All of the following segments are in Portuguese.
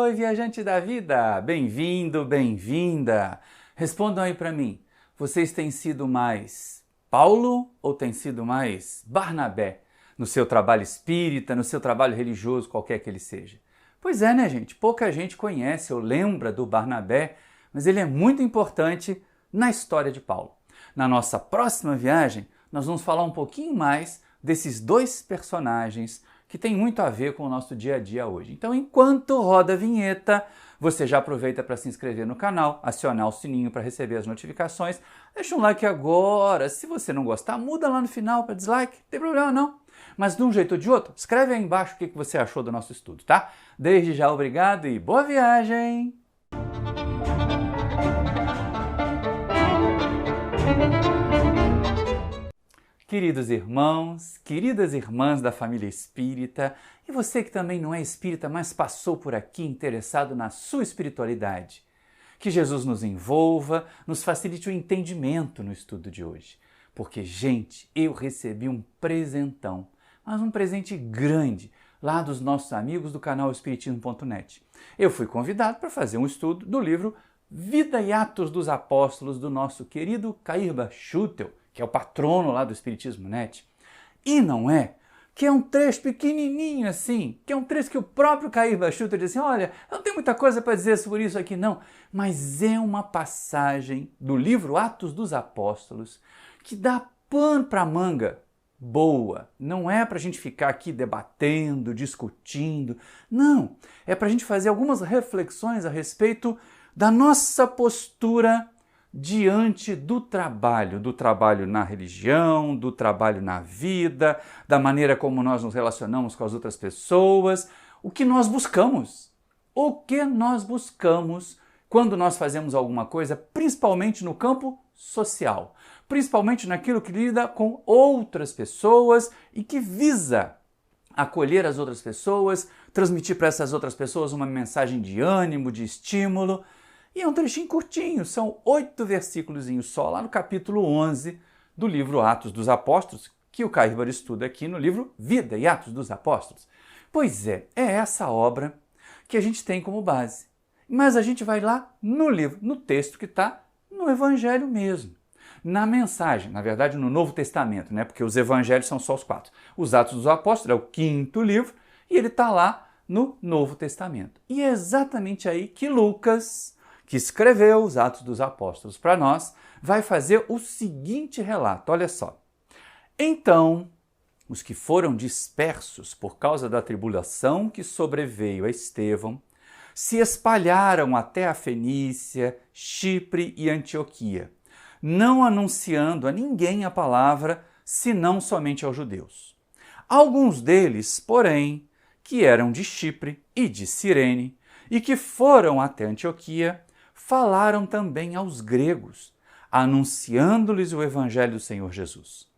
Oi, viajante da vida! Bem-vindo, bem-vinda! Respondam aí para mim, vocês têm sido mais Paulo ou têm sido mais Barnabé no seu trabalho espírita, no seu trabalho religioso, qualquer que ele seja? Pois é, né, gente? Pouca gente conhece ou lembra do Barnabé, mas ele é muito importante na história de Paulo. Na nossa próxima viagem, nós vamos falar um pouquinho mais desses dois personagens que tem muito a ver com o nosso dia a dia hoje. Então, enquanto roda a vinheta, você já aproveita para se inscrever no canal, acionar o sininho para receber as notificações, deixa um like agora. Se você não gostar, muda lá no final para dislike, não tem problema não. Mas de um jeito ou de outro, escreve aí embaixo o que você achou do nosso estudo, tá? Desde já, obrigado e boa viagem! Queridos irmãos, queridas irmãs da família espírita, e você que também não é espírita, mas passou por aqui interessado na sua espiritualidade, que Jesus nos envolva, nos facilite o entendimento no estudo de hoje. Porque, gente, eu recebi um presentão, mas um presente grande, lá dos nossos amigos do canal Espiritismo.net. Eu fui convidado para fazer um estudo do livro Vida e Atos dos Apóstolos, do nosso querido Cair Schutel, que é o patrono lá do Espiritismo.net. E não é que é um trecho pequenininho assim, que é um trecho que o próprio Cair Schutel disse assim, olha, eu não tenho muita coisa para dizer sobre isso aqui não, mas é uma passagem do livro Atos dos Apóstolos que dá pano para manga boa. Não é para a gente ficar aqui debatendo, discutindo, não. É para a gente fazer algumas reflexões a respeito da nossa postura diante do trabalho na religião, do trabalho na vida, da maneira como nós nos relacionamos com as outras pessoas, o que nós buscamos. O que nós buscamos quando nós fazemos alguma coisa, principalmente no campo social, principalmente naquilo que lida com outras pessoas e que visa acolher as outras pessoas, transmitir para essas outras pessoas uma mensagem de ânimo, de estímulo. E é um trechinho curtinho, são 8 versículos só, lá no capítulo 11 do livro Atos dos Apóstolos, que o Cair estuda aqui no livro Vida e Atos dos Apóstolos. Pois é essa obra que a gente tem como base. Mas a gente vai lá no livro, no texto que está no Evangelho mesmo. Na mensagem, na verdade no Novo Testamento, né? Porque os Evangelhos são só os 4. Os Atos dos Apóstolos é o 5º livro e ele está lá no Novo Testamento. E é exatamente aí que Lucas, que escreveu os Atos dos Apóstolos para nós, vai fazer o seguinte relato, olha só. Então, os que foram dispersos por causa da tribulação que sobreveio a Estevão, se espalharam até a Fenícia, Chipre e Antioquia, não anunciando a ninguém a palavra, senão somente aos judeus. Alguns deles, porém, que eram de Chipre e de Cirene, e que foram até Antioquia, falaram também aos gregos, anunciando-lhes o evangelho do Senhor Jesus.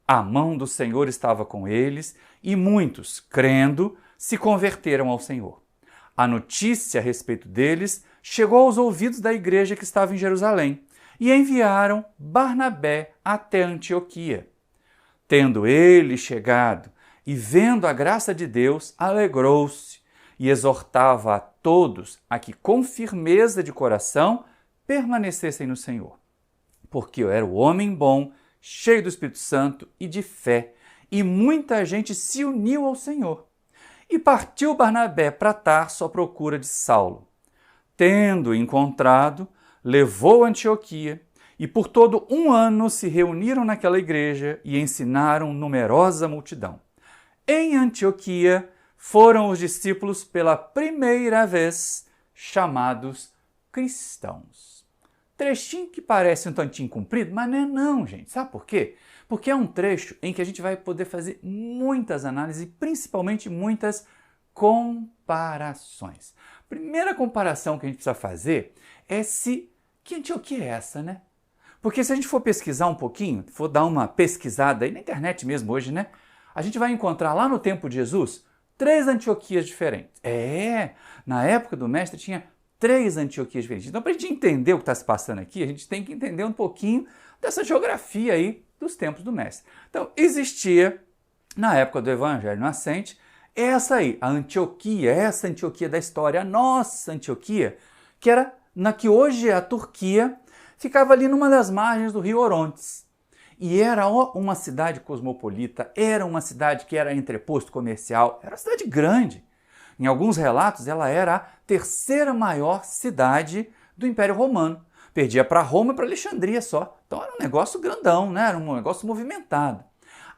A mão do Senhor estava com eles e muitos, crendo, se converteram ao Senhor. A notícia a respeito deles chegou aos ouvidos da igreja que estava em Jerusalém e enviaram Barnabé até Antioquia. Tendo ele chegado e vendo a graça de Deus, alegrou-se e exortava a todos a que com firmeza de coração permanecessem no Senhor. Porque eu era o homem bom, cheio do Espírito Santo e de fé, e muita gente se uniu ao Senhor. E partiu Barnabé para Tarso à procura de Saulo. Tendo encontrado, levou a Antioquia, e por todo um ano se reuniram naquela igreja e ensinaram numerosa multidão. Em Antioquia foram os discípulos pela primeira vez chamados cristãos. Trechinho que parece um tantinho comprido, mas não é não, gente. Sabe por quê? Porque é um trecho em que a gente vai poder fazer muitas análises e principalmente muitas comparações. A primeira comparação que a gente precisa fazer é que Antioquia é essa, né? Porque se a gente for pesquisar um pouquinho, for dar uma pesquisada aí na internet mesmo hoje, né? A gente vai encontrar lá no tempo de Jesus 3 Antioquias diferentes. Na época do mestre tinha 3 Antioquias diferentes. Então, para a gente entender o que está se passando aqui, a gente tem que entender um pouquinho dessa geografia aí dos tempos do mestre. Então, existia, na época do Evangelho nascente, Essa aí, a Antioquia, essa Antioquia da história, a nossa Antioquia, que era na que hoje é a Turquia, ficava ali numa das margens do rio Orontes. E era uma cidade cosmopolita, era uma cidade que era entreposto comercial, era uma cidade grande. Em alguns relatos, ela era a terceira maior cidade do Império Romano. Perdia para Roma e para Alexandria só. Então era um negócio grandão, né? Era um negócio movimentado.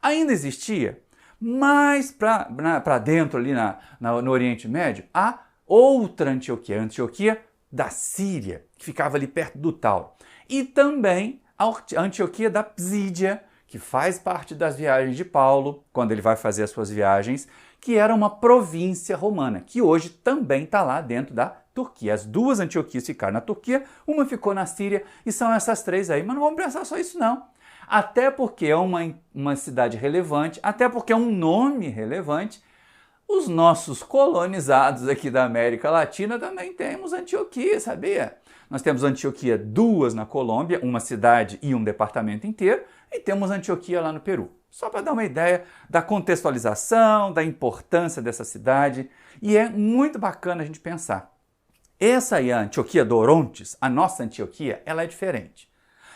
Ainda existia, mais para dentro ali no Oriente Médio, a outra Antioquia, a Antioquia da Síria, que ficava ali perto do Tauro. E também a Antioquia da Psídia, que faz parte das viagens de Paulo, quando ele vai fazer as suas viagens, que era uma província romana, que hoje também está lá dentro da Turquia. As duas Antioquias ficaram na Turquia, uma ficou na Síria, e são essas três aí. Mas não vamos pensar só isso não. Até porque é uma cidade relevante, até porque é um nome relevante, os nossos colonizados aqui da América Latina também temos Antioquia, sabia? Nós temos Antioquia duas na Colômbia, uma cidade e um departamento inteiro, e temos Antioquia lá no Peru. Só para dar uma ideia da contextualização, da importância dessa cidade, e é muito bacana a gente pensar. Essa aí, a Antioquia do Orontes, a nossa Antioquia, ela é diferente.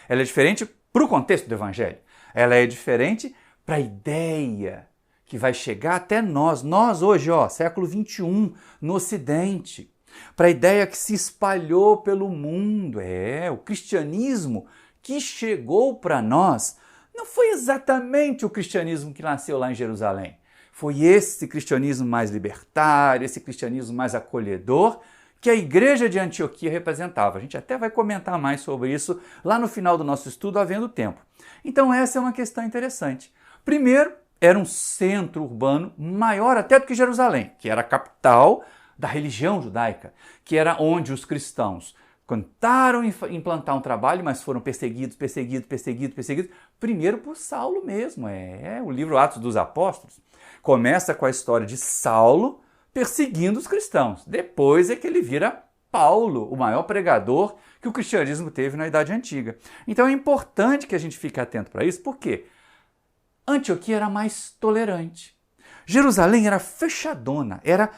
Ela é diferente para o contexto do Evangelho. Ela é diferente para a ideia que vai chegar até nós hoje, século XXI, no Ocidente. Para a ideia que se espalhou pelo mundo. O cristianismo que chegou para nós não foi exatamente o cristianismo que nasceu lá em Jerusalém. Foi esse cristianismo mais libertário, esse cristianismo mais acolhedor que a igreja de Antioquia representava. A gente até vai comentar mais sobre isso lá no final do nosso estudo, havendo tempo. Então essa é uma questão interessante. Primeiro, era um centro urbano maior até do que Jerusalém, que era a capital da religião judaica, que era onde os cristãos tentaram implantar um trabalho, mas foram perseguidos, primeiro por Saulo mesmo. O livro Atos dos Apóstolos começa com a história de Saulo perseguindo os cristãos. Depois é que ele vira Paulo, o maior pregador que o cristianismo teve na Idade Antiga. Então é importante que a gente fique atento para isso, porque Antioquia era mais tolerante. Jerusalém era fechadona, era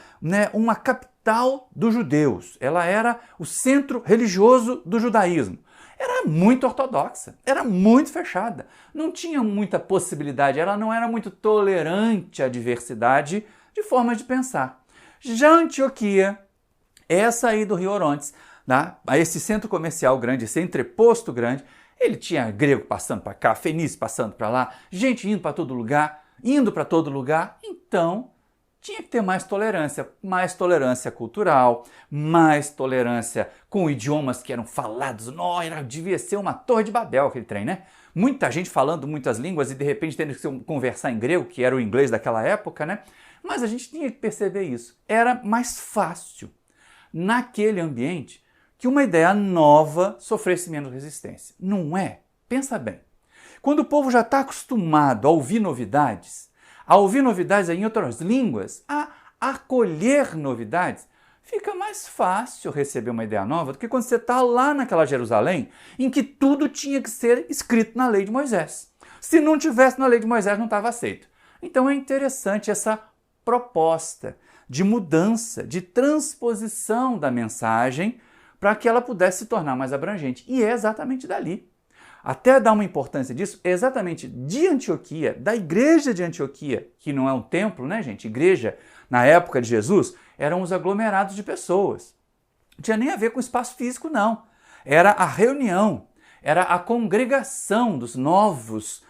uma capital dos judeus, ela era o centro religioso do judaísmo. Era muito ortodoxa, era muito fechada, não tinha muita possibilidade, ela não era muito tolerante à diversidade de formas de pensar. Já Antioquia, essa aí do Rio Orontes, esse centro comercial grande, esse entreposto grande, ele tinha grego passando para cá, fenício passando para lá, gente indo para todo lugar, então tinha que ter mais tolerância cultural, mais tolerância com idiomas que eram falados. Devia ser uma torre de Babel aquele trem, né? Muita gente falando muitas línguas e de repente tendo que conversar em grego, que era o inglês daquela época, né? Mas a gente tinha que perceber isso. Era mais fácil, naquele ambiente, que uma ideia nova sofresse menos resistência. Não é? Pensa bem. Quando o povo já está acostumado a ouvir novidades em outras línguas, a acolher novidades, fica mais fácil receber uma ideia nova do que quando você está lá naquela Jerusalém, em que tudo tinha que ser escrito na lei de Moisés. Se não tivesse na lei de Moisés, não estava aceito. Então é interessante essa proposta de mudança, de transposição da mensagem para que ela pudesse se tornar mais abrangente. E é exatamente dali. Até dar uma importância disso, é exatamente de Antioquia, da igreja de Antioquia, que não é um templo, né, gente? Igreja, na época de Jesus, eram os aglomerados de pessoas. Não tinha nem a ver com espaço físico, não. Era a reunião, era a congregação dos novos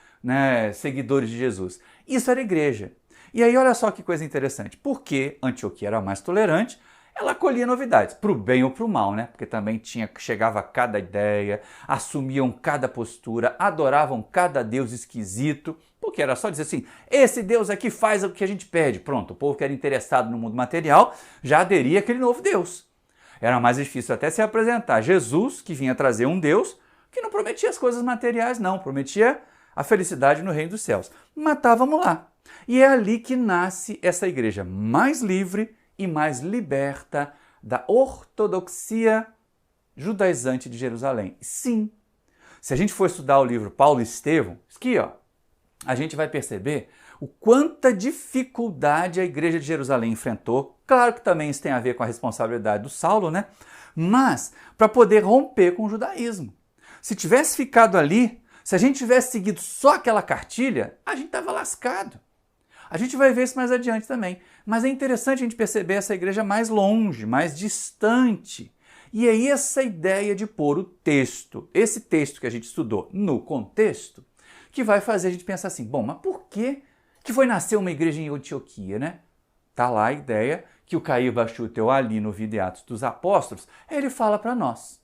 seguidores de Jesus. Isso era igreja. E aí, olha só que coisa interessante. Porque Antioquia era mais tolerante, ela acolhia novidades, para o bem ou para o mal, né? Porque também chegava cada ideia, assumiam cada postura, adoravam cada deus esquisito, porque era só dizer assim, esse Deus aqui faz o que a gente pede. Pronto, o povo que era interessado no mundo material já aderia àquele novo Deus. Era mais difícil até se apresentar Jesus, que vinha trazer um Deus que não prometia as coisas materiais, não, prometia a felicidade no reino dos céus. Mas estávamos lá. E é ali que nasce essa igreja mais livre e mais liberta da ortodoxia judaizante de Jerusalém. Sim, se a gente for estudar o livro Paulo e Estevão, aqui, a gente vai perceber o quanta dificuldade a igreja de Jerusalém enfrentou. Claro que também isso tem a ver com a responsabilidade do Saulo, né? Mas para poder romper com o judaísmo. Se tivesse ficado ali, se a gente tivesse seguido só aquela cartilha, a gente estava lascado. A gente vai ver isso mais adiante também. Mas é interessante a gente perceber essa igreja mais longe, mais distante. E é essa ideia de pôr o texto, esse texto que a gente estudou no contexto, que vai fazer a gente pensar assim, bom, mas por que foi nascer uma igreja em Antioquia, né? Tá lá a ideia que o Caio Bachutel, ali no vídeo Atos dos Apóstolos, ele fala para nós.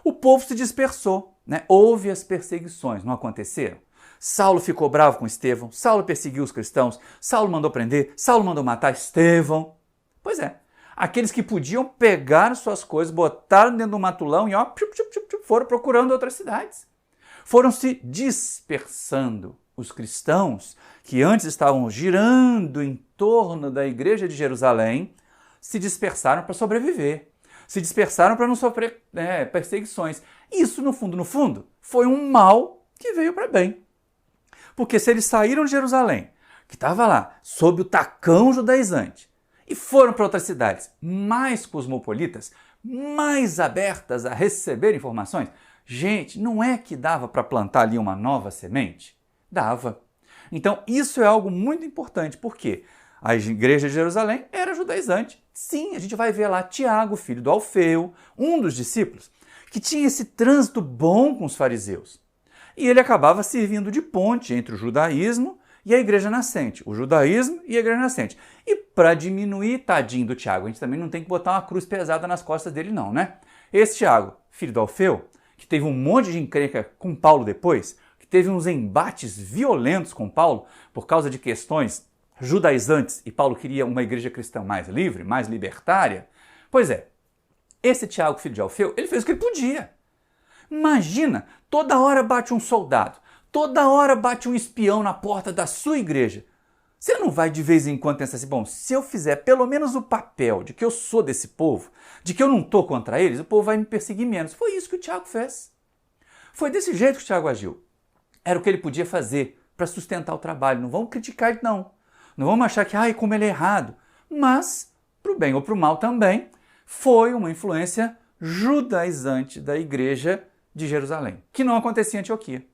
O povo se dispersou, né? Houve as perseguições, não aconteceram? Saulo ficou bravo com Estevão, Saulo perseguiu os cristãos, Saulo mandou prender, Saulo mandou matar Estevão. Pois é, aqueles que podiam pegar suas coisas, botaram dentro do matulão e ó, foram procurando outras cidades. Foram se dispersando. Os cristãos, que antes estavam girando em torno da igreja de Jerusalém, se dispersaram para sobreviver. Se dispersaram para não sofrer perseguições. Isso, no fundo, foi um mal que veio para bem. Porque se eles saíram de Jerusalém, que estava lá, sob o tacão judaizante, e foram para outras cidades mais cosmopolitas, mais abertas a receber informações, gente, não é que dava para plantar ali uma nova semente? Dava. Então, isso é algo muito importante, porque a igreja de Jerusalém era judaizante. Sim, a gente vai ver lá Tiago, filho do Alfeu, um dos discípulos, que tinha esse trânsito bom com os fariseus. E ele acabava servindo de ponte entre o judaísmo e a igreja nascente. O judaísmo e a igreja nascente. E para diminuir, tadinho do Tiago, a gente também não tem que botar uma cruz pesada nas costas dele não, né? Esse Tiago, filho do Alfeu, que teve um monte de encrenca com Paulo depois, que teve uns embates violentos com Paulo por causa de questões judaizantes, e Paulo queria uma igreja cristã mais livre, mais libertária. Pois é, esse Tiago, filho de Alfeu, ele fez o que ele podia. Imagina, toda hora bate um soldado, toda hora bate um espião na porta da sua igreja. Você não vai de vez em quando pensar assim, bom, se eu fizer pelo menos o papel de que eu sou desse povo, de que eu não estou contra eles, o povo vai me perseguir menos. Foi isso que o Tiago fez. Foi desse jeito que o Tiago agiu. Era o que ele podia fazer para sustentar o trabalho. Não vamos criticar ele, não. Não vamos achar que, como ele é errado. Mas, para o bem ou para o mal também, foi uma influência judaizante da igreja de Jerusalém, que não acontecia em Antioquia.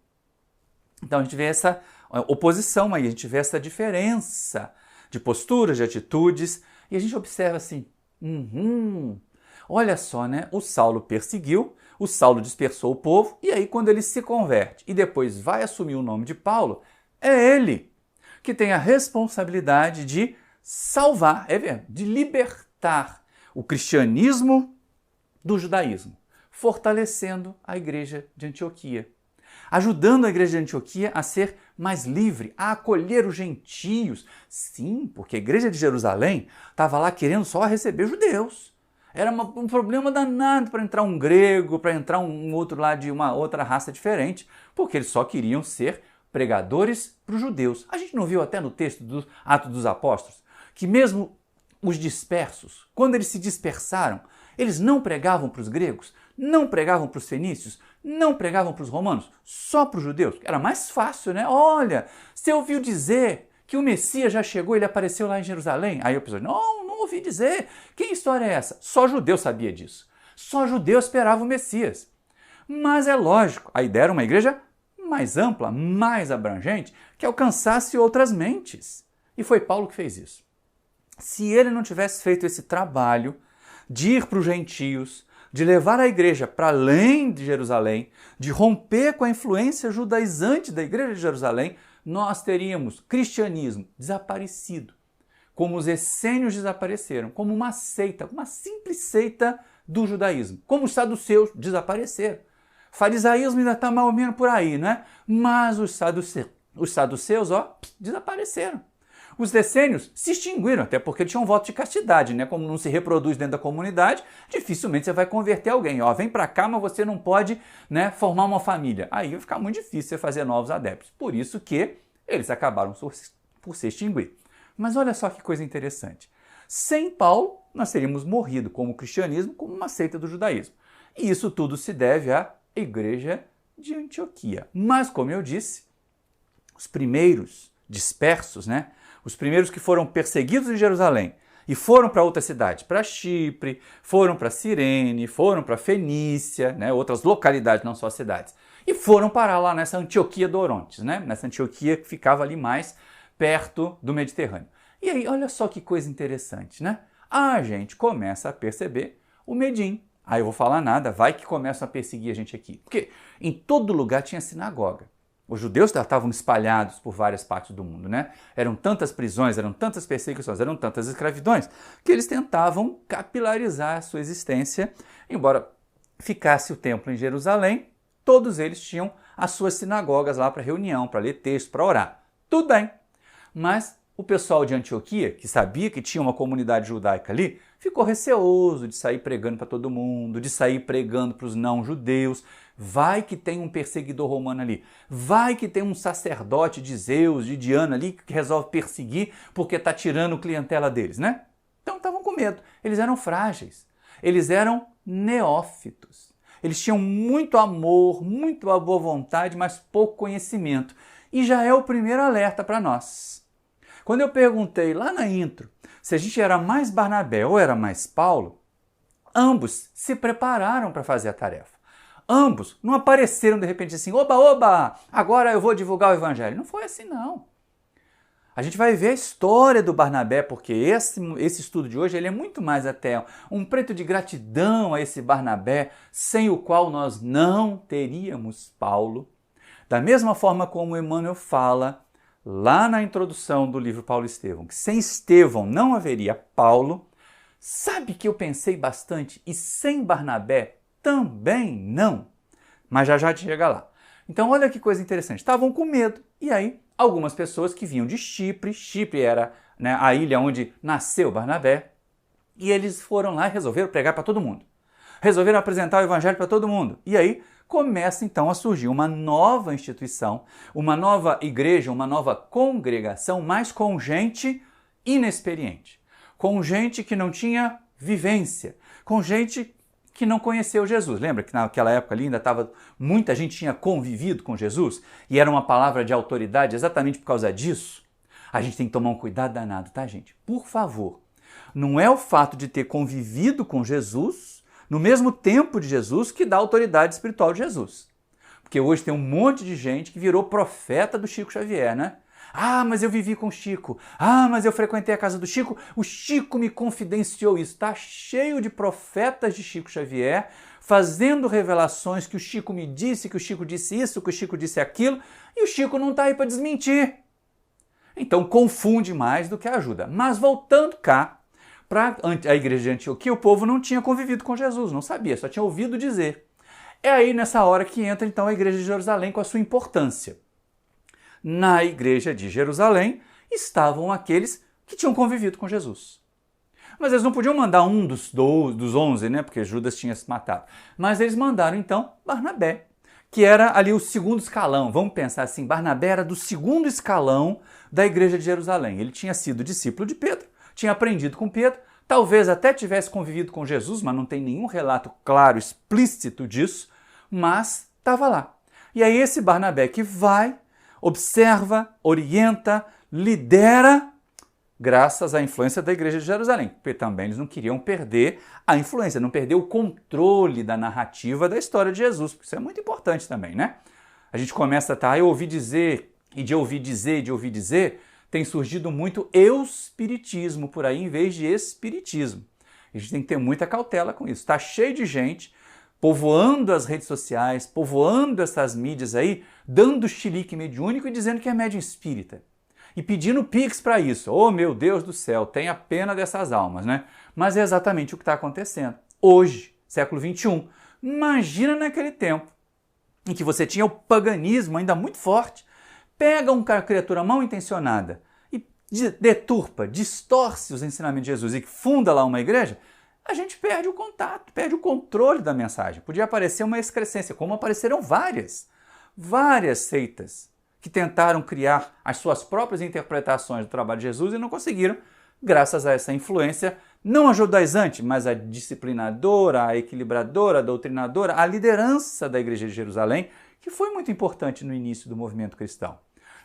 Então a gente vê essa oposição aí, a gente vê essa diferença de posturas, de atitudes, e a gente observa assim, olha só, né? O Saulo perseguiu, o Saulo dispersou o povo, e aí quando ele se converte e depois vai assumir o nome de Paulo, é ele que tem a responsabilidade de salvar, de libertar o cristianismo do judaísmo, fortalecendo a igreja de Antioquia, ajudando a igreja de Antioquia a ser mais livre, a acolher os gentios. Sim, porque a igreja de Jerusalém estava lá querendo só receber judeus. Era um problema danado para entrar um grego, para entrar um outro lá de uma outra raça diferente, porque eles só queriam ser pregadores para os judeus. A gente não viu até no texto do Atos dos Apóstolos que mesmo os dispersos, quando eles se dispersaram, eles não pregavam para os gregos, não pregavam para os fenícios, não pregavam para os romanos, só para os judeus. Era mais fácil, né? Olha, você ouviu dizer que o Messias já chegou, ele apareceu lá em Jerusalém? Aí o pessoal, não ouvi dizer. Que história é essa? Só judeu sabia disso. Só judeu esperava o Messias. Mas é lógico, a ideia era uma igreja mais ampla, mais abrangente, que alcançasse outras mentes. E foi Paulo que fez isso. Se ele não tivesse feito esse trabalho de ir para os gentios, de levar a igreja para além de Jerusalém, de romper com a influência judaizante da igreja de Jerusalém, nós teríamos cristianismo desaparecido, como os essênios desapareceram, como uma seita, uma simples seita do judaísmo, como os saduceus desapareceram. O farisaísmo ainda está mais ou menos por aí, né? Mas os saduceus, desapareceram. Os essênios se extinguiram, até porque tinham um voto de castidade, né? Como não se reproduz dentro da comunidade, dificilmente você vai converter alguém. Vem para cá, mas você não pode, né, formar uma família. Aí vai ficar muito difícil você fazer novos adeptos. Por isso que eles acabaram por se extinguir. Mas olha só que coisa interessante. Sem Paulo, nós teríamos morrido como cristianismo, como uma seita do judaísmo. E isso tudo se deve à igreja de Antioquia. Mas, como eu disse, os primeiros dispersos, né? Os primeiros que foram perseguidos em Jerusalém e foram para outras cidades, para Chipre, foram para Cirene, foram para Fenícia, né? Outras localidades, não só cidades. E foram parar lá nessa Antioquia do Orontes, né? Nessa Antioquia que ficava ali mais perto do Mediterrâneo. E aí, olha só que coisa interessante, né? A gente começa a perceber o medim. Aí eu vou falar nada, vai que começam a perseguir a gente aqui. Porque em todo lugar tinha sinagoga. Os judeus estavam espalhados por várias partes do mundo, né? Eram tantas prisões, eram tantas perseguições, eram tantas escravidões, que eles tentavam capilarizar a sua existência. Embora ficasse o templo em Jerusalém, todos eles tinham as suas sinagogas lá para reunião, para ler texto, para orar. Tudo bem. Mas o pessoal de Antioquia, que sabia que tinha uma comunidade judaica ali, ficou receoso de sair pregando para todo mundo, de sair pregando para os não-judeus. Vai que tem um perseguidor romano ali. Vai que tem um sacerdote de Zeus, de Diana ali, que resolve perseguir porque está tirando clientela deles, né? Então estavam com medo. Eles eram frágeis. Eles eram neófitos. Eles tinham muito amor, muito boa vontade, mas pouco conhecimento. E já é o primeiro alerta para nós. Quando eu perguntei lá na intro se a gente era mais Barnabé ou era mais Paulo, ambos se prepararam para fazer a tarefa. Ambos não apareceram de repente assim, oba, oba, agora eu vou divulgar o evangelho. Não foi assim, não. A gente vai ver a história do Barnabé, porque esse estudo de hoje ele é muito mais até um preto de gratidão a esse Barnabé, sem o qual nós não teríamos Paulo. Da mesma forma como Emmanuel fala lá na introdução do livro Paulo e Estevão, que sem Estevão não haveria Paulo. Sabe que eu pensei bastante e sem Barnabé também não? Mas já chega lá. Então olha que coisa interessante, estavam com medo e aí algumas pessoas que vinham de Chipre, Chipre era, né, a ilha onde nasceu Barnabé, e eles foram lá e resolveram pregar para todo mundo. Resolveram apresentar o evangelho para todo mundo. E aí começa então a surgir uma nova instituição, uma nova igreja, uma nova congregação, mas com gente inexperiente, com gente que não tinha vivência, com gente que não conheceu Jesus. Lembra que naquela época ali ainda muita gente tinha convivido com Jesus e era uma palavra de autoridade exatamente por causa disso? A gente tem que tomar um cuidado danado, tá, gente? Por favor, não é o fato de ter convivido com Jesus no mesmo tempo de Jesus que dá autoridade espiritual de Jesus. Porque hoje tem um monte de gente que virou profeta do Chico Xavier, né? Ah, mas eu vivi com o Chico. Ah, mas eu frequentei a casa do Chico. O Chico me confidenciou isso. Está cheio de profetas de Chico Xavier fazendo revelações que o Chico me disse, que o Chico disse isso, que o Chico disse aquilo, e o Chico não está aí para desmentir. Então confunde mais do que ajuda. Mas voltando cá, para a igreja de Antioquia, o povo não tinha convivido com Jesus, não sabia, só tinha ouvido dizer. É aí nessa hora que entra então a igreja de Jerusalém com a sua importância. Na igreja de Jerusalém estavam aqueles que tinham convivido com Jesus. Mas eles não podiam mandar um dos 11, né? Porque Judas tinha se matado. Mas eles mandaram então Barnabé, que era ali o segundo escalão. Vamos pensar assim, Barnabé era do segundo escalão da igreja de Jerusalém. Ele tinha sido discípulo de Pedro, tinha aprendido com Pedro, talvez até tivesse convivido com Jesus, mas não tem nenhum relato claro, explícito disso, mas estava lá. E aí esse Barnabé que vai, observa, orienta, lidera, graças à influência da igreja de Jerusalém, porque também eles não queriam perder a influência, não perder o controle da narrativa da história de Jesus, porque isso é muito importante também, né? A gente começa a eu ouvi dizer, e de ouvir dizer, tem surgido muito euspiritismo por aí, em vez de espiritismo. A gente tem que ter muita cautela com isso. Está cheio de gente povoando as redes sociais, povoando essas mídias aí, dando chilique mediúnico e dizendo que é médium espírita. E pedindo pix para isso. Oh, meu Deus do céu, tenha pena dessas almas, né? Mas é exatamente o que está acontecendo. Hoje, século XXI, imagina naquele tempo em que você tinha o paganismo ainda muito forte, pega uma criatura mal intencionada e deturpa, distorce os ensinamentos de Jesus e funda lá uma igreja, a gente perde o contato, perde o controle da mensagem. Podia aparecer uma excrescência, como apareceram várias seitas que tentaram criar as suas próprias interpretações do trabalho de Jesus e não conseguiram, graças a essa influência, não a judaizante, mas a disciplinadora, a equilibradora, a doutrinadora, a liderança da igreja de Jerusalém, que foi muito importante no início do movimento cristão.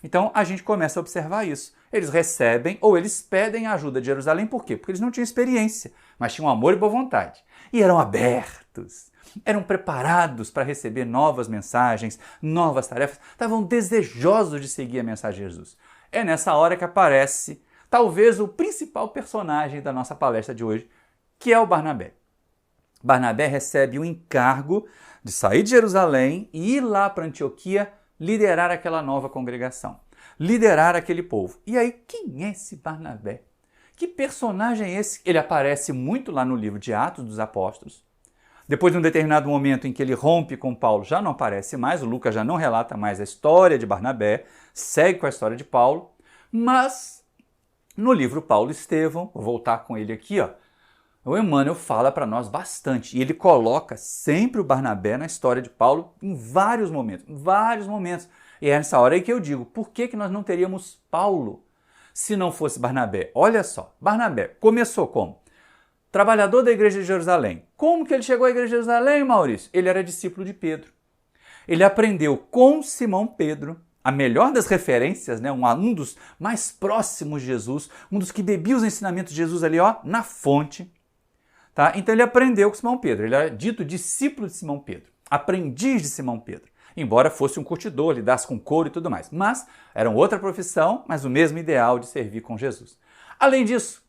Então a gente começa a observar isso. Eles recebem ou eles pedem a ajuda de Jerusalém, por quê? Porque eles não tinham experiência, mas tinham amor e boa vontade. E eram abertos, eram preparados para receber novas mensagens, novas tarefas, estavam desejosos de seguir a mensagem de Jesus. É nessa hora que aparece talvez o principal personagem da nossa palestra de hoje, que é o Barnabé. Barnabé recebe o encargo de sair de Jerusalém e ir lá para Antioquia liderar aquela nova congregação, liderar aquele povo. E aí, quem é esse Barnabé? Que personagem é esse? Ele aparece muito lá no livro de Atos dos Apóstolos. Depois de um determinado momento em que ele rompe com Paulo, já não aparece mais, o Lucas já não relata mais a história de Barnabé, segue com a história de Paulo, mas no livro Paulo e Estevão, vou voltar com ele aqui, o Emmanuel fala para nós bastante, e ele coloca sempre o Barnabé na história de Paulo em vários momentos, E é nessa hora aí que eu digo, por que nós não teríamos Paulo se não fosse Barnabé? Olha só, Barnabé começou como? Trabalhador da igreja de Jerusalém. Como que ele chegou à igreja de Jerusalém, Maurício? Ele era discípulo de Pedro. Ele aprendeu com Simão Pedro, a melhor das referências, né? um dos mais próximos de Jesus, um dos que bebia os ensinamentos de Jesus ali, na fonte. Tá? Então ele aprendeu com Simão Pedro, ele era dito discípulo de Simão Pedro, aprendiz de Simão Pedro, embora fosse um curtidor, lidasse com couro e tudo mais. Mas era outra profissão, mas o mesmo ideal de servir com Jesus. Além disso,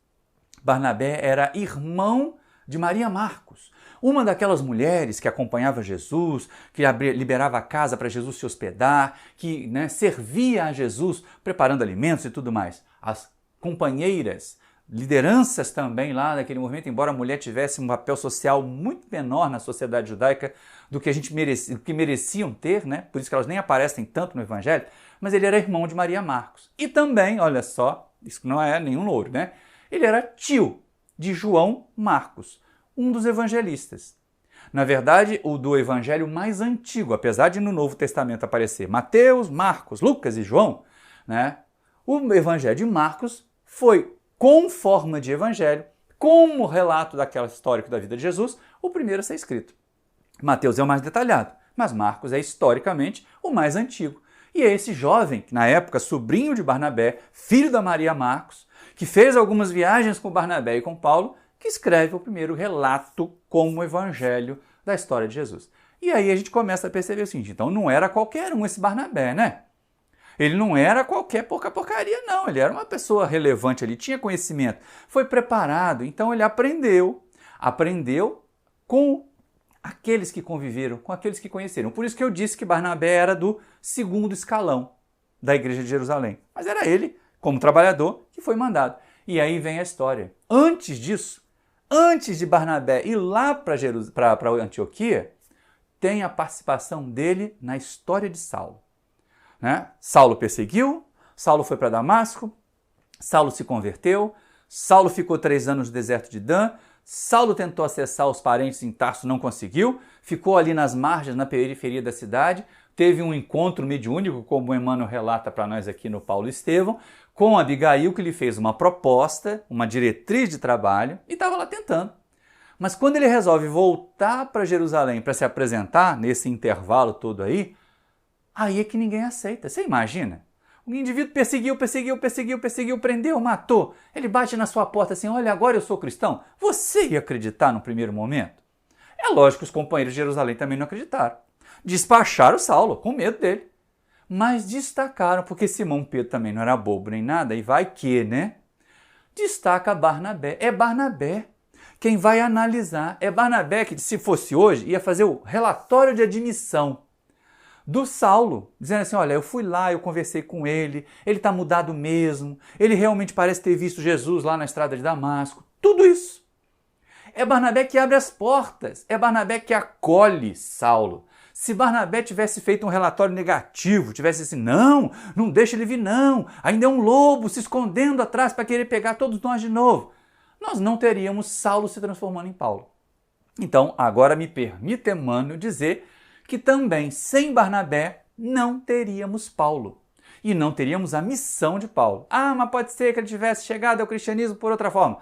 Barnabé era irmão de Maria Marcos, uma daquelas mulheres que acompanhava Jesus, que liberava a casa para Jesus se hospedar, que servia a Jesus preparando alimentos e tudo mais. As companheiras, lideranças também lá naquele movimento, embora a mulher tivesse um papel social muito menor na sociedade judaica do que mereciam ter, por isso que elas nem aparecem tanto no Evangelho, mas ele era irmão de Maria Marcos. E também, olha só, isso não é nenhum louro, ele era tio de João Marcos, um dos evangelistas. Na verdade, o do evangelho mais antigo, apesar de no Novo Testamento aparecer Mateus, Marcos, Lucas e João, o evangelho de Marcos foi, com forma de evangelho, como relato daquela histórica da vida de Jesus, o primeiro a ser escrito. Mateus é o mais detalhado, mas Marcos é historicamente o mais antigo. E é esse jovem, na época sobrinho de Barnabé, filho da Maria Marcos, que fez algumas viagens com Barnabé e com Paulo, que escreve o primeiro relato como evangelho da história de Jesus. E aí a gente começa a perceber o seguinte, então não era qualquer um esse Barnabé, Ele não era qualquer porcaria, não. Ele era uma pessoa relevante, ele tinha conhecimento, foi preparado, então ele aprendeu com aqueles que conviveram, com aqueles que conheceram. Por isso que eu disse que Barnabé era do segundo escalão da igreja de Jerusalém. Mas era ele, como trabalhador, que foi mandado. E aí vem a história. Antes disso, antes de Barnabé ir lá para Antioquia, tem a participação dele na história de Saulo. Saulo perseguiu, Saulo foi para Damasco, Saulo se converteu, Saulo ficou 3 anos no deserto de Dan, Saulo tentou acessar os parentes em Tarso, não conseguiu, ficou ali nas margens, na periferia da cidade, teve um encontro mediúnico, como o Emmanuel relata para nós aqui no Paulo e Estevão, com Abigail, que lhe fez uma proposta, uma diretriz de trabalho, e estava lá tentando. Mas quando ele resolve voltar para Jerusalém para se apresentar, nesse intervalo todo aí é que ninguém aceita. Você imagina? O indivíduo perseguiu, prendeu, matou. Ele bate na sua porta assim, olha, agora eu sou cristão. Você ia acreditar no primeiro momento? É lógico que os companheiros de Jerusalém também não acreditaram. Despacharam Saulo, com medo dele. Mas destacaram, porque Simão Pedro também não era bobo nem nada, e vai que, Destaca Barnabé. É Barnabé quem vai analisar. É Barnabé que, se fosse hoje, ia fazer o relatório de admissão do Saulo, dizendo assim, olha, eu fui lá, eu conversei com ele está mudado mesmo, ele realmente parece ter visto Jesus lá na estrada de Damasco, tudo isso. É Barnabé que abre as portas, é Barnabé que acolhe Saulo. Se Barnabé tivesse feito um relatório negativo, tivesse assim, não deixa ele vir não, ainda é um lobo se escondendo atrás para querer pegar todos nós de novo, nós não teríamos Saulo se transformando em Paulo. Então, agora me permita, Emmanuel, dizer que também sem Barnabé não teríamos Paulo. E não teríamos a missão de Paulo. Mas pode ser que ele tivesse chegado ao cristianismo por outra forma.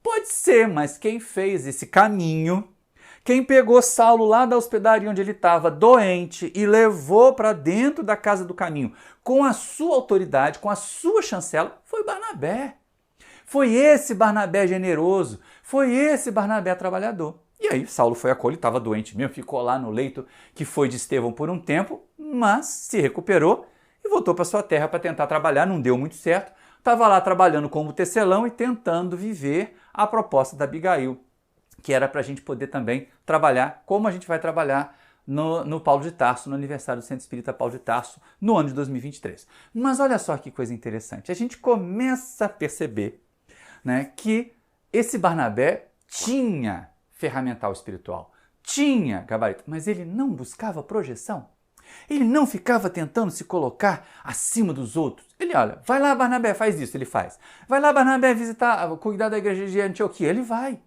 Pode ser, mas quem fez esse caminho, Quem pegou Saulo lá da hospedaria onde ele estava, doente, e levou para dentro da casa do caminho, com a sua autoridade, com a sua chancela, foi Barnabé. Foi esse Barnabé generoso, foi esse Barnabé trabalhador. E aí Saulo foi acolhido, estava doente mesmo, ficou lá no leito que foi de Estevão por um tempo, mas se recuperou e voltou para sua terra para tentar trabalhar, não deu muito certo. Estava lá trabalhando como tecelão e tentando viver a proposta da Abigail, que era para a gente poder também trabalhar como a gente vai trabalhar no Paulo de Tarso, no aniversário do Centro Espírita Paulo de Tarso, no ano de 2023. Mas olha só que coisa interessante, a gente começa a perceber, né, que esse Barnabé tinha ferramental espiritual, tinha gabarito, mas ele não buscava projeção. Ele não ficava tentando se colocar acima dos outros. Ele, olha, vai lá Barnabé, faz isso, ele faz. Vai lá Barnabé visitar, cuidar da igreja de Antioquia, ele vai.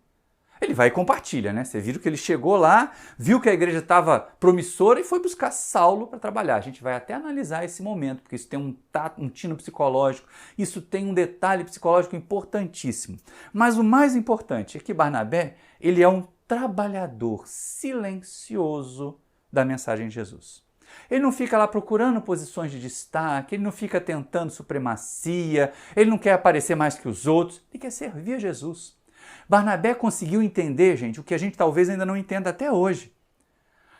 Ele vai e compartilha, né? Você viu que ele chegou lá, viu que a igreja estava promissora e foi buscar Saulo para trabalhar. A gente vai até analisar esse momento, porque isso tem um tino psicológico, isso tem um detalhe psicológico importantíssimo. Mas o mais importante é que Barnabé, ele é um trabalhador silencioso da mensagem de Jesus. Ele não fica lá procurando posições de destaque, ele não fica tentando supremacia, ele não quer aparecer mais que os outros, ele quer servir a Jesus. Barnabé conseguiu entender, gente, o que a gente talvez ainda não entenda até hoje.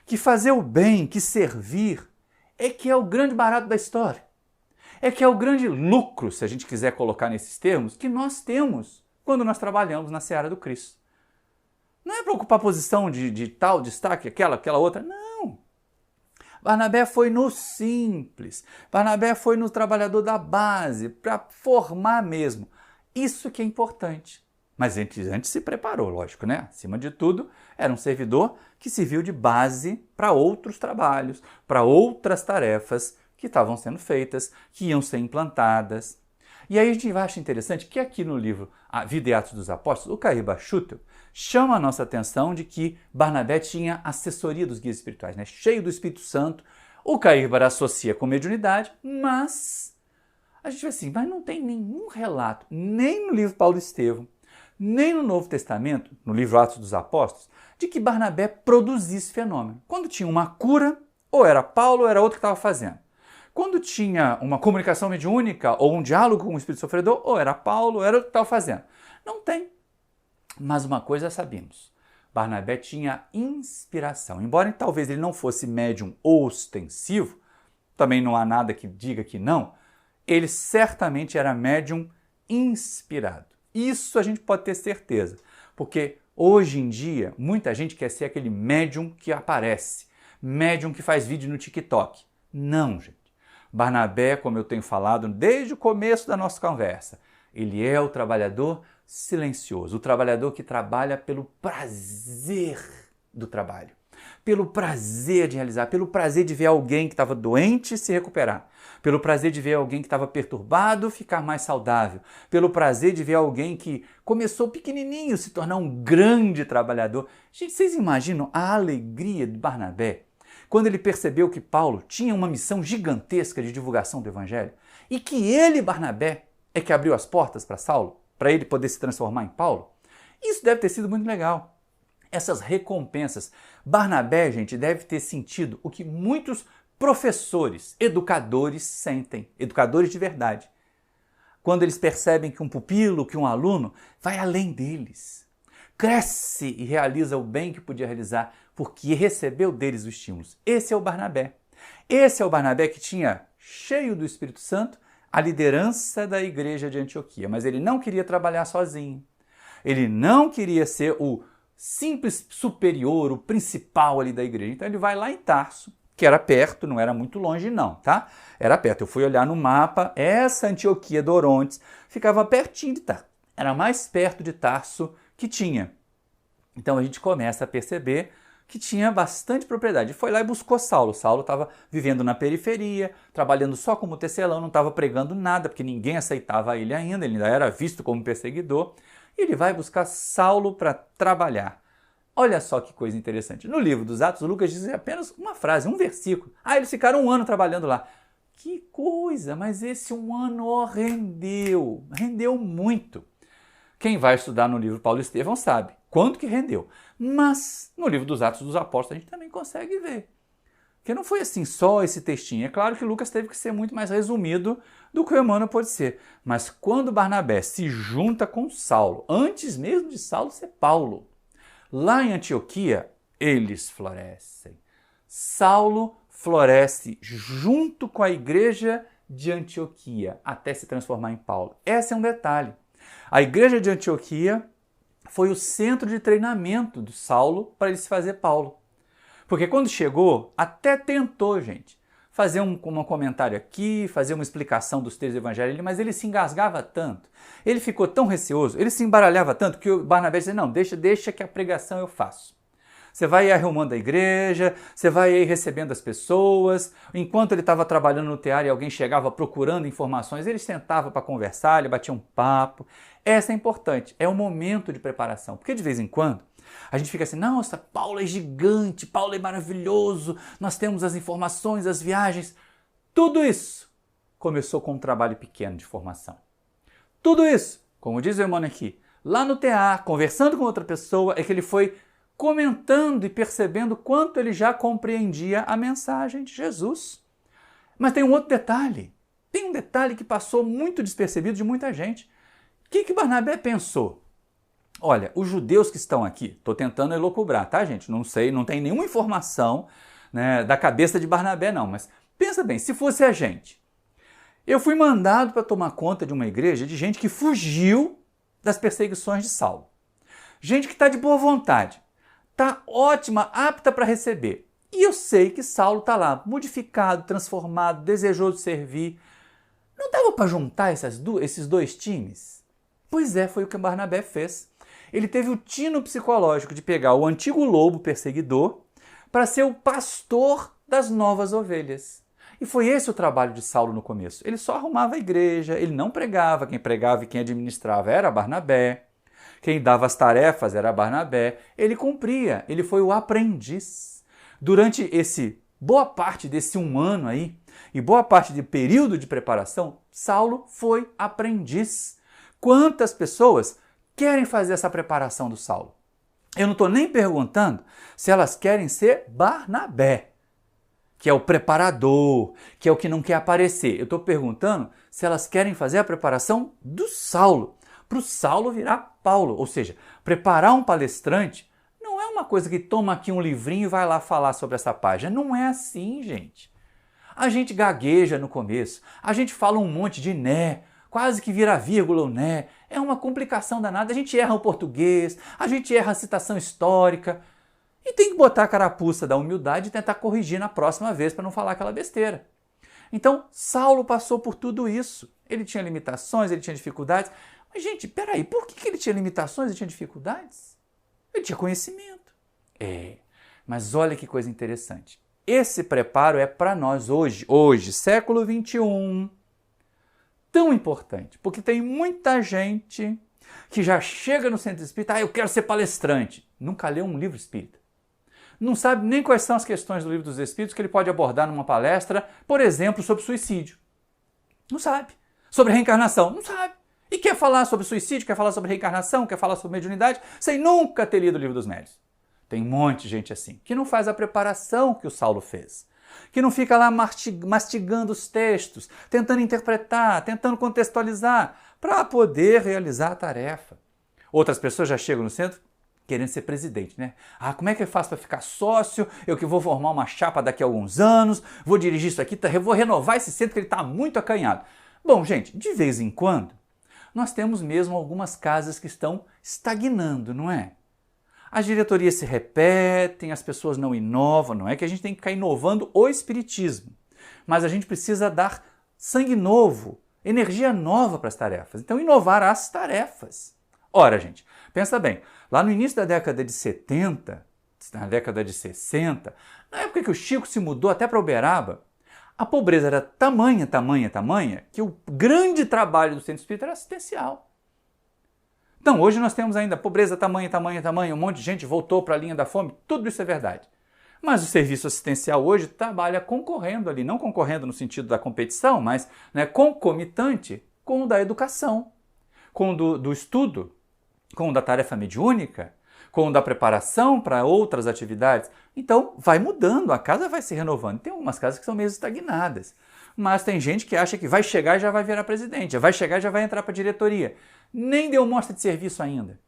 Que fazer o bem, que servir, é que é o grande barato da história. É que é o grande lucro, se a gente quiser colocar nesses termos, que nós temos quando nós trabalhamos na seara do Cristo. Não é para ocupar posição de tal destaque, aquela outra, não. Barnabé foi no simples, Barnabé foi no trabalhador da base, para formar mesmo. Isso que é importante. Mas antes se preparou, lógico, né? Acima de tudo, era um servidor que serviu de base para outros trabalhos, para outras tarefas que estavam sendo feitas, que iam ser implantadas. E aí a gente acha interessante que aqui no livro A Vida e Atos dos Apóstolos, o Cair Bachutel chama a nossa atenção de que Barnabé tinha assessoria dos guias espirituais, né? Cheio do Espírito Santo. O Cair Bar associa com mediunidade, mas a gente vê assim, mas não tem nenhum relato, nem no livro Paulo e Estevão, nem no Novo Testamento, no livro Atos dos Apóstolos, de que Barnabé produzisse fenômeno. Quando tinha uma cura, ou era Paulo ou era outro que estava fazendo. Quando tinha uma comunicação mediúnica ou um diálogo com o espírito sofredor, ou era Paulo ou era outro que estava fazendo. Não tem. Mas uma coisa sabemos, Barnabé tinha inspiração. Embora talvez ele não fosse médium ostensivo, também não há nada que diga que não, ele certamente era médium inspirado. Isso a gente pode ter certeza, porque hoje em dia muita gente quer ser aquele médium que aparece, médium que faz vídeo no TikTok. Não, gente. Barnabé, como eu tenho falado desde o começo da nossa conversa, ele é o trabalhador silencioso, o trabalhador que trabalha pelo prazer do trabalho, pelo prazer de realizar, pelo prazer de ver alguém que estava doente se recuperar, pelo prazer de ver alguém que estava perturbado ficar mais saudável, pelo prazer de ver alguém que começou pequenininho se tornar um grande trabalhador. Gente, vocês imaginam a alegria de Barnabé quando ele percebeu que Paulo tinha uma missão gigantesca de divulgação do Evangelho e que ele, Barnabé, é que abriu as portas para Saulo, para ele poder se transformar em Paulo? Isso deve ter sido muito legal. Essas recompensas. Barnabé, gente, deve ter sentido o que muitos professores, educadores sentem, educadores de verdade, quando eles percebem que um pupilo, que um aluno vai além deles, cresce e realiza o bem que podia realizar porque recebeu deles os estímulos. Esse é o Barnabé. Esse é o Barnabé que tinha, cheio do Espírito Santo, a liderança da igreja de Antioquia, mas ele não queria trabalhar sozinho. Ele não queria ser o simples superior, o principal ali da igreja. Então ele vai lá em Tarso, que era perto, não era muito longe não, tá? Era perto. Eu fui olhar no mapa, essa Antioquia de Orontes ficava pertinho de Tarso. Era mais perto de Tarso que tinha. Então a gente começa a perceber que tinha bastante propriedade. Foi lá e buscou Saulo. Saulo estava vivendo na periferia, trabalhando só como tecelão, não estava pregando nada, porque ninguém aceitava ele ainda era visto como perseguidor. E ele vai buscar Saulo para trabalhar. Olha só que coisa interessante. No livro dos Atos, Lucas diz apenas uma frase, um versículo. Eles ficaram 1 ano trabalhando lá. Que coisa, mas esse 1 ano rendeu muito. Quem vai estudar no livro Paulo e Estevão sabe. quanto que rendeu. Mas no livro dos Atos dos Apóstolos a gente também consegue ver. Porque não foi assim só esse textinho. É claro que Lucas teve que ser muito mais resumido do que o Emmanuel pode ser. Mas quando Barnabé se junta com Saulo, antes mesmo de Saulo ser Paulo, lá em Antioquia, eles florescem. Saulo floresce junto com a igreja de Antioquia, até se transformar em Paulo. Esse é um detalhe. A igreja de Antioquia foi o centro de treinamento do Saulo para ele se fazer Paulo. Porque quando chegou, até tentou, gente, fazer um comentário aqui, fazer uma explicação dos textos do evangelho, mas ele se engasgava tanto, ele ficou tão receoso, ele se embaralhava tanto que o Barnabé disse, não, deixa que a pregação eu faço. Você vai aí arrumando a igreja, você vai aí recebendo as pessoas. Enquanto ele estava trabalhando no teatro e alguém chegava procurando informações, ele sentava para conversar, ele batia um papo. Essa é importante, é o momento de preparação. Porque de vez em quando a gente fica assim, nossa, Paulo é gigante, Paulo é maravilhoso, nós temos as informações, as viagens. Tudo isso começou com um trabalho pequeno de formação. Tudo isso, como diz o Emmanuel aqui, lá no teatro, conversando com outra pessoa, é que ele foi comentando e percebendo quanto ele já compreendia a mensagem de Jesus. Mas tem um outro detalhe. Tem um detalhe que passou muito despercebido de muita gente. O que Barnabé pensou? Olha, os judeus que estão aqui, estou tentando elocubrar, tá, gente? Não sei, não tem nenhuma informação, né, da cabeça de Barnabé, não. Mas pensa bem, se fosse a gente. Eu fui mandado para tomar conta de uma igreja de gente que fugiu das perseguições de Saulo. Gente que está de boa vontade. Está ótima, apta para receber. E eu sei que Saulo está lá, modificado, transformado, desejoso de servir. Não dava para juntar esses dois times? Pois é, foi o que Barnabé fez. Ele teve o tino psicológico de pegar o antigo lobo perseguidor para ser o pastor das novas ovelhas. E foi esse o trabalho de Saulo no começo. Ele só arrumava a igreja, ele não pregava, quem pregava e quem administrava era Barnabé. Quem dava as tarefas era Barnabé, ele cumpria, ele foi o aprendiz. Durante boa parte desse 1 ano aí, e boa parte do período de preparação, Saulo foi aprendiz. Quantas pessoas querem fazer essa preparação do Saulo? Eu não estou nem perguntando se elas querem ser Barnabé, que é o preparador, que é o que não quer aparecer. Eu estou perguntando se elas querem fazer a preparação do Saulo, para o Saulo virar Paulo. Ou seja, preparar um palestrante não é uma coisa que toma aqui um livrinho e vai lá falar sobre essa página. Não é assim, gente. A gente gagueja no começo, a gente fala um monte de né, quase que vira vírgula ou né. É uma complicação danada. A gente erra o português, a gente erra a citação histórica. E tem que botar a carapuça da humildade e tentar corrigir na próxima vez para não falar aquela besteira. Então, Saulo passou por tudo isso. Ele tinha limitações, ele tinha dificuldades. Mas, gente, peraí, por que ele tinha limitações e tinha dificuldades? Ele tinha conhecimento. Mas olha que coisa interessante. Esse preparo é para nós hoje, século XXI, tão importante, porque tem muita gente que já chega no centro espírita, eu quero ser palestrante. Nunca leu um livro espírita. Não sabe nem quais são as questões do livro dos Espíritos que ele pode abordar numa palestra, por exemplo, sobre suicídio. Não sabe. Sobre reencarnação. Não sabe. E quer falar sobre suicídio, quer falar sobre reencarnação, quer falar sobre mediunidade, sem nunca ter lido o livro dos médiuns. Tem um monte de gente assim, que não faz a preparação que o Saulo fez, que não fica lá mastigando os textos, tentando interpretar, tentando contextualizar, para poder realizar a tarefa. Outras pessoas já chegam no centro querendo ser presidente, né? Como é que eu faço para ficar sócio? Eu que vou formar uma chapa daqui a alguns anos, vou dirigir isso aqui, vou renovar esse centro que ele está muito acanhado. Bom, gente, de vez em quando, nós temos mesmo algumas casas que estão estagnando, não é? As diretorias se repetem, as pessoas não inovam, não é que a gente tem que ficar inovando o espiritismo, mas a gente precisa dar sangue novo, energia nova para as tarefas. Então, inovar as tarefas. Ora, gente, pensa bem, lá no início da década de 70, na década de 60, na época que o Chico se mudou até para Uberaba, a pobreza era tamanha, que o grande trabalho do centro espírita era assistencial. Então, hoje nós temos ainda pobreza tamanha, um monte de gente voltou para a linha da fome, tudo isso é verdade. Mas o serviço assistencial hoje trabalha concorrendo ali, não concorrendo no sentido da competição, mas concomitante com o da educação, com o do estudo, com o da tarefa mediúnica, com o da preparação para outras atividades. Então, vai mudando, a casa vai se renovando. Tem algumas casas que são meio estagnadas, mas tem gente que acha que vai chegar e já vai virar presidente, já vai chegar e já vai entrar para a diretoria. Nem deu mostra de serviço ainda.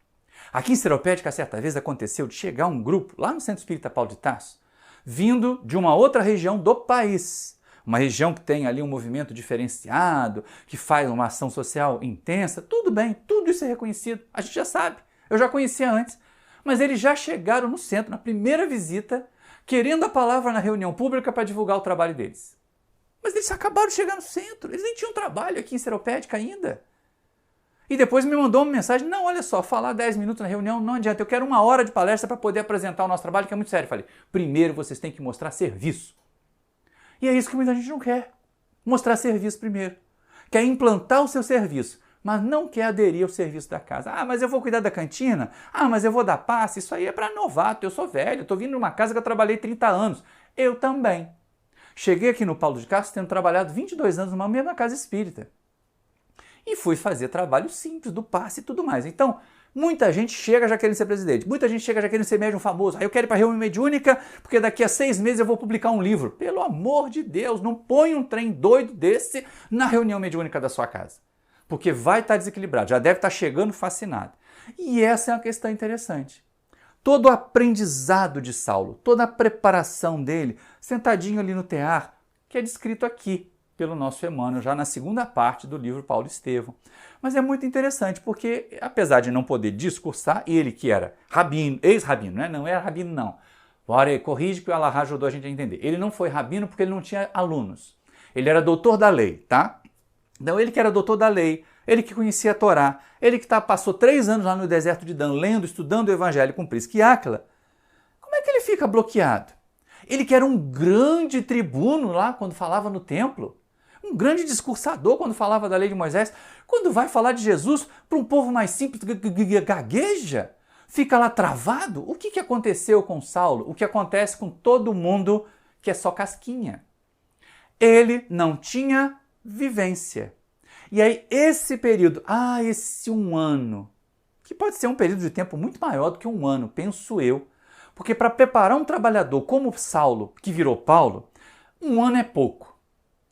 Aqui em Seropédica, certa vez aconteceu de chegar um grupo, lá no Centro Espírita Paulo de Tarso, vindo de uma outra região do país. Uma região que tem ali um movimento diferenciado, que faz uma ação social intensa. Tudo bem, tudo isso é reconhecido, a gente já sabe. Eu já conhecia antes. Mas eles já chegaram no centro, na primeira visita, querendo a palavra na reunião pública para divulgar o trabalho deles. Mas eles acabaram de chegar no centro, eles nem tinham trabalho aqui em Seropédica ainda. E depois me mandou uma mensagem, não, olha só, falar 10 minutos na reunião não adianta, eu quero 1 hora de palestra para poder apresentar o nosso trabalho, que é muito sério. Eu falei, primeiro vocês têm que mostrar serviço. E é isso que muita gente não quer, mostrar serviço primeiro. Quer implantar o seu serviço, mas não quer aderir ao serviço da casa. Ah, mas eu vou cuidar da cantina? Ah, mas eu vou dar passe? Isso aí é para novato, eu sou velho, estou vindo de uma casa que eu trabalhei 30 anos. Eu também. Cheguei aqui no Paulo de Tarso tendo trabalhado 22 anos numa mesma casa espírita. E fui fazer trabalho simples, do passe e tudo mais. Então, muita gente chega já querendo ser presidente, muita gente chega já querendo ser médium famoso. Aí eu quero ir para a reunião mediúnica, porque daqui a 6 meses eu vou publicar um livro. Pelo amor de Deus, não põe um trem doido desse na reunião mediúnica da sua casa. Porque vai estar desequilibrado, já deve estar chegando fascinado. E essa é uma questão interessante. Todo o aprendizado de Saulo, toda a preparação dele, sentadinho ali no tear, que é descrito aqui pelo nosso Emmanuel, já na segunda parte do livro Paulo Estevão. Mas é muito interessante, porque apesar de não poder discursar, ele que era rabino, ex-rabino, né? Não era rabino não. Agora corrige que o Allah ajudou a gente a entender. Ele não foi rabino porque ele não tinha alunos. Ele era doutor da lei, tá? Então ele que era doutor da lei, ele que conhecia a Torá, ele que passou 3 anos lá no deserto de Dan, lendo, estudando o Evangelho com Prisca e Áquila, como é que ele fica bloqueado? Ele que era um grande tribuno lá quando falava no templo, um grande discursador quando falava da lei de Moisés, quando vai falar de Jesus para um povo mais simples, gagueja, fica lá travado. O que aconteceu com Saulo? O que acontece com todo mundo que é só casquinha? Ele não tinha vivência. E aí esse período, esse 1 ano, que pode ser um período de tempo muito maior do que 1 ano, penso eu, porque para preparar um trabalhador como Saulo, que virou Paulo, 1 ano é pouco.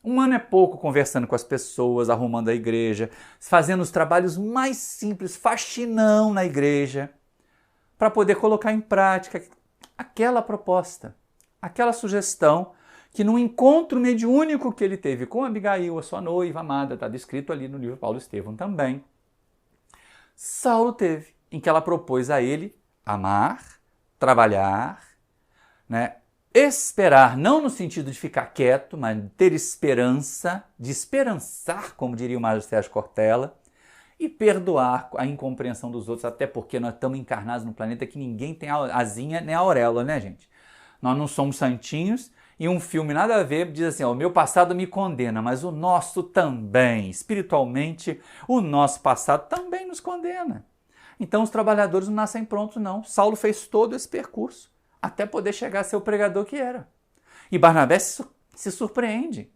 1 ano é pouco conversando com as pessoas, arrumando a igreja, fazendo os trabalhos mais simples, faxinão na igreja, para poder colocar em prática aquela proposta, aquela sugestão que no encontro mediúnico que ele teve com Abigail, a sua noiva amada, está descrito ali no livro Paulo Estevão também, Saulo teve, em que ela propôs a ele amar, trabalhar, né? Esperar, não no sentido de ficar quieto, mas ter esperança, de esperançar, como diria o Mário Sérgio Cortella, e perdoar a incompreensão dos outros, até porque nós estamos encarnados num planeta que ninguém tem a asinha nem a auréola, né, gente? Nós não somos santinhos, e um filme nada a ver diz assim, o meu passado me condena, mas o nosso também, espiritualmente, o nosso passado também nos condena. Então os trabalhadores não nascem prontos, não. Saulo fez todo esse percurso, até poder chegar a ser o pregador que era. E Barnabé se surpreende.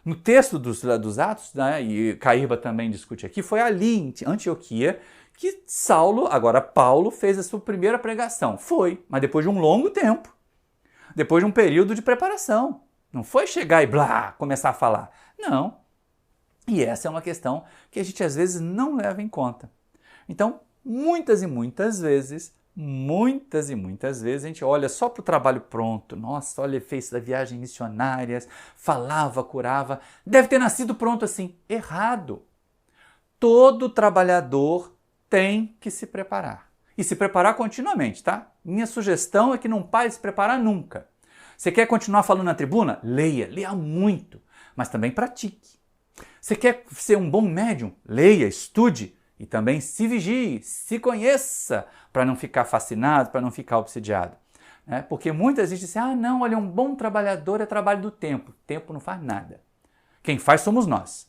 No texto dos Atos, né, e Caíba também discute aqui, foi ali em Antioquia que Saulo, agora Paulo, fez a sua primeira pregação. Foi, mas depois de um longo tempo. Depois de um período de preparação. Não foi chegar e blá, começar a falar. Não. E essa é uma questão que a gente às vezes não leva em conta. Então, muitas e muitas vezes a gente olha só para o trabalho pronto. Nossa, olha, fez da viagem missionárias, falava, curava. Deve ter nascido pronto assim. Errado. Todo trabalhador tem que se preparar. E se preparar continuamente, tá? Minha sugestão é que não pare de se preparar nunca. Você quer continuar falando na tribuna? Leia muito, mas também pratique. Você quer ser um bom médium? Leia, estude e também se vigie, se conheça, para não ficar fascinado, para não ficar obsidiado. Né? Porque muitas vezes dizem, não, olha, um bom trabalhador é trabalho do tempo. O tempo não faz nada. Quem faz somos nós.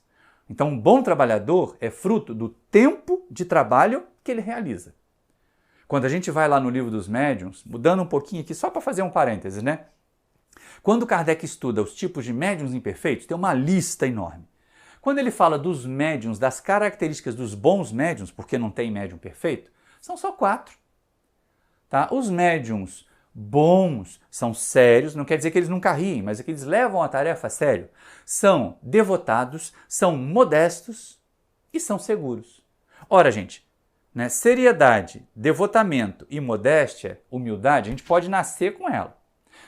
Então, um bom trabalhador é fruto do tempo de trabalho que ele realiza. Quando a gente vai lá no livro dos médiuns, mudando um pouquinho aqui, só para fazer um parênteses, né? Quando Kardec estuda os tipos de médiuns imperfeitos, tem uma lista enorme. Quando ele fala dos médiuns, das características dos bons médiuns, porque não tem médium perfeito, são só 4. Tá? Os médiums bons são sérios, não quer dizer que eles nunca riem, mas é que eles levam a tarefa a sério. São devotados, são modestos e são seguros. Ora, gente, né, seriedade, devotamento e modéstia, humildade, a gente pode nascer com ela.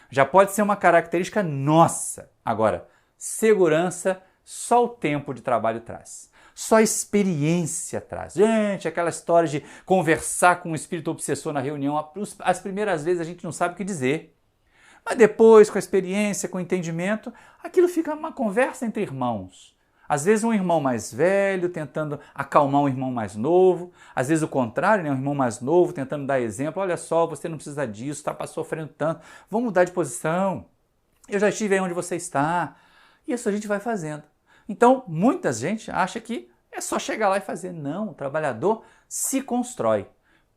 Já pode ser uma característica nossa. Agora, segurança, só o tempo de trabalho traz. Só a experiência traz. Gente, aquela história de conversar com um espírito obsessor na reunião, as primeiras vezes a gente não sabe o que dizer. Mas depois, com a experiência, com o entendimento, aquilo fica uma conversa entre irmãos. Às vezes um irmão mais velho tentando acalmar um irmão mais novo, às vezes o contrário, né? Um irmão mais novo tentando dar exemplo, olha só, você não precisa disso, está sofrendo tanto, vamos mudar de posição, eu já estive aí onde você está. Isso a gente vai fazendo. Então, muita gente acha que é só chegar lá e fazer. Não, o trabalhador se constrói.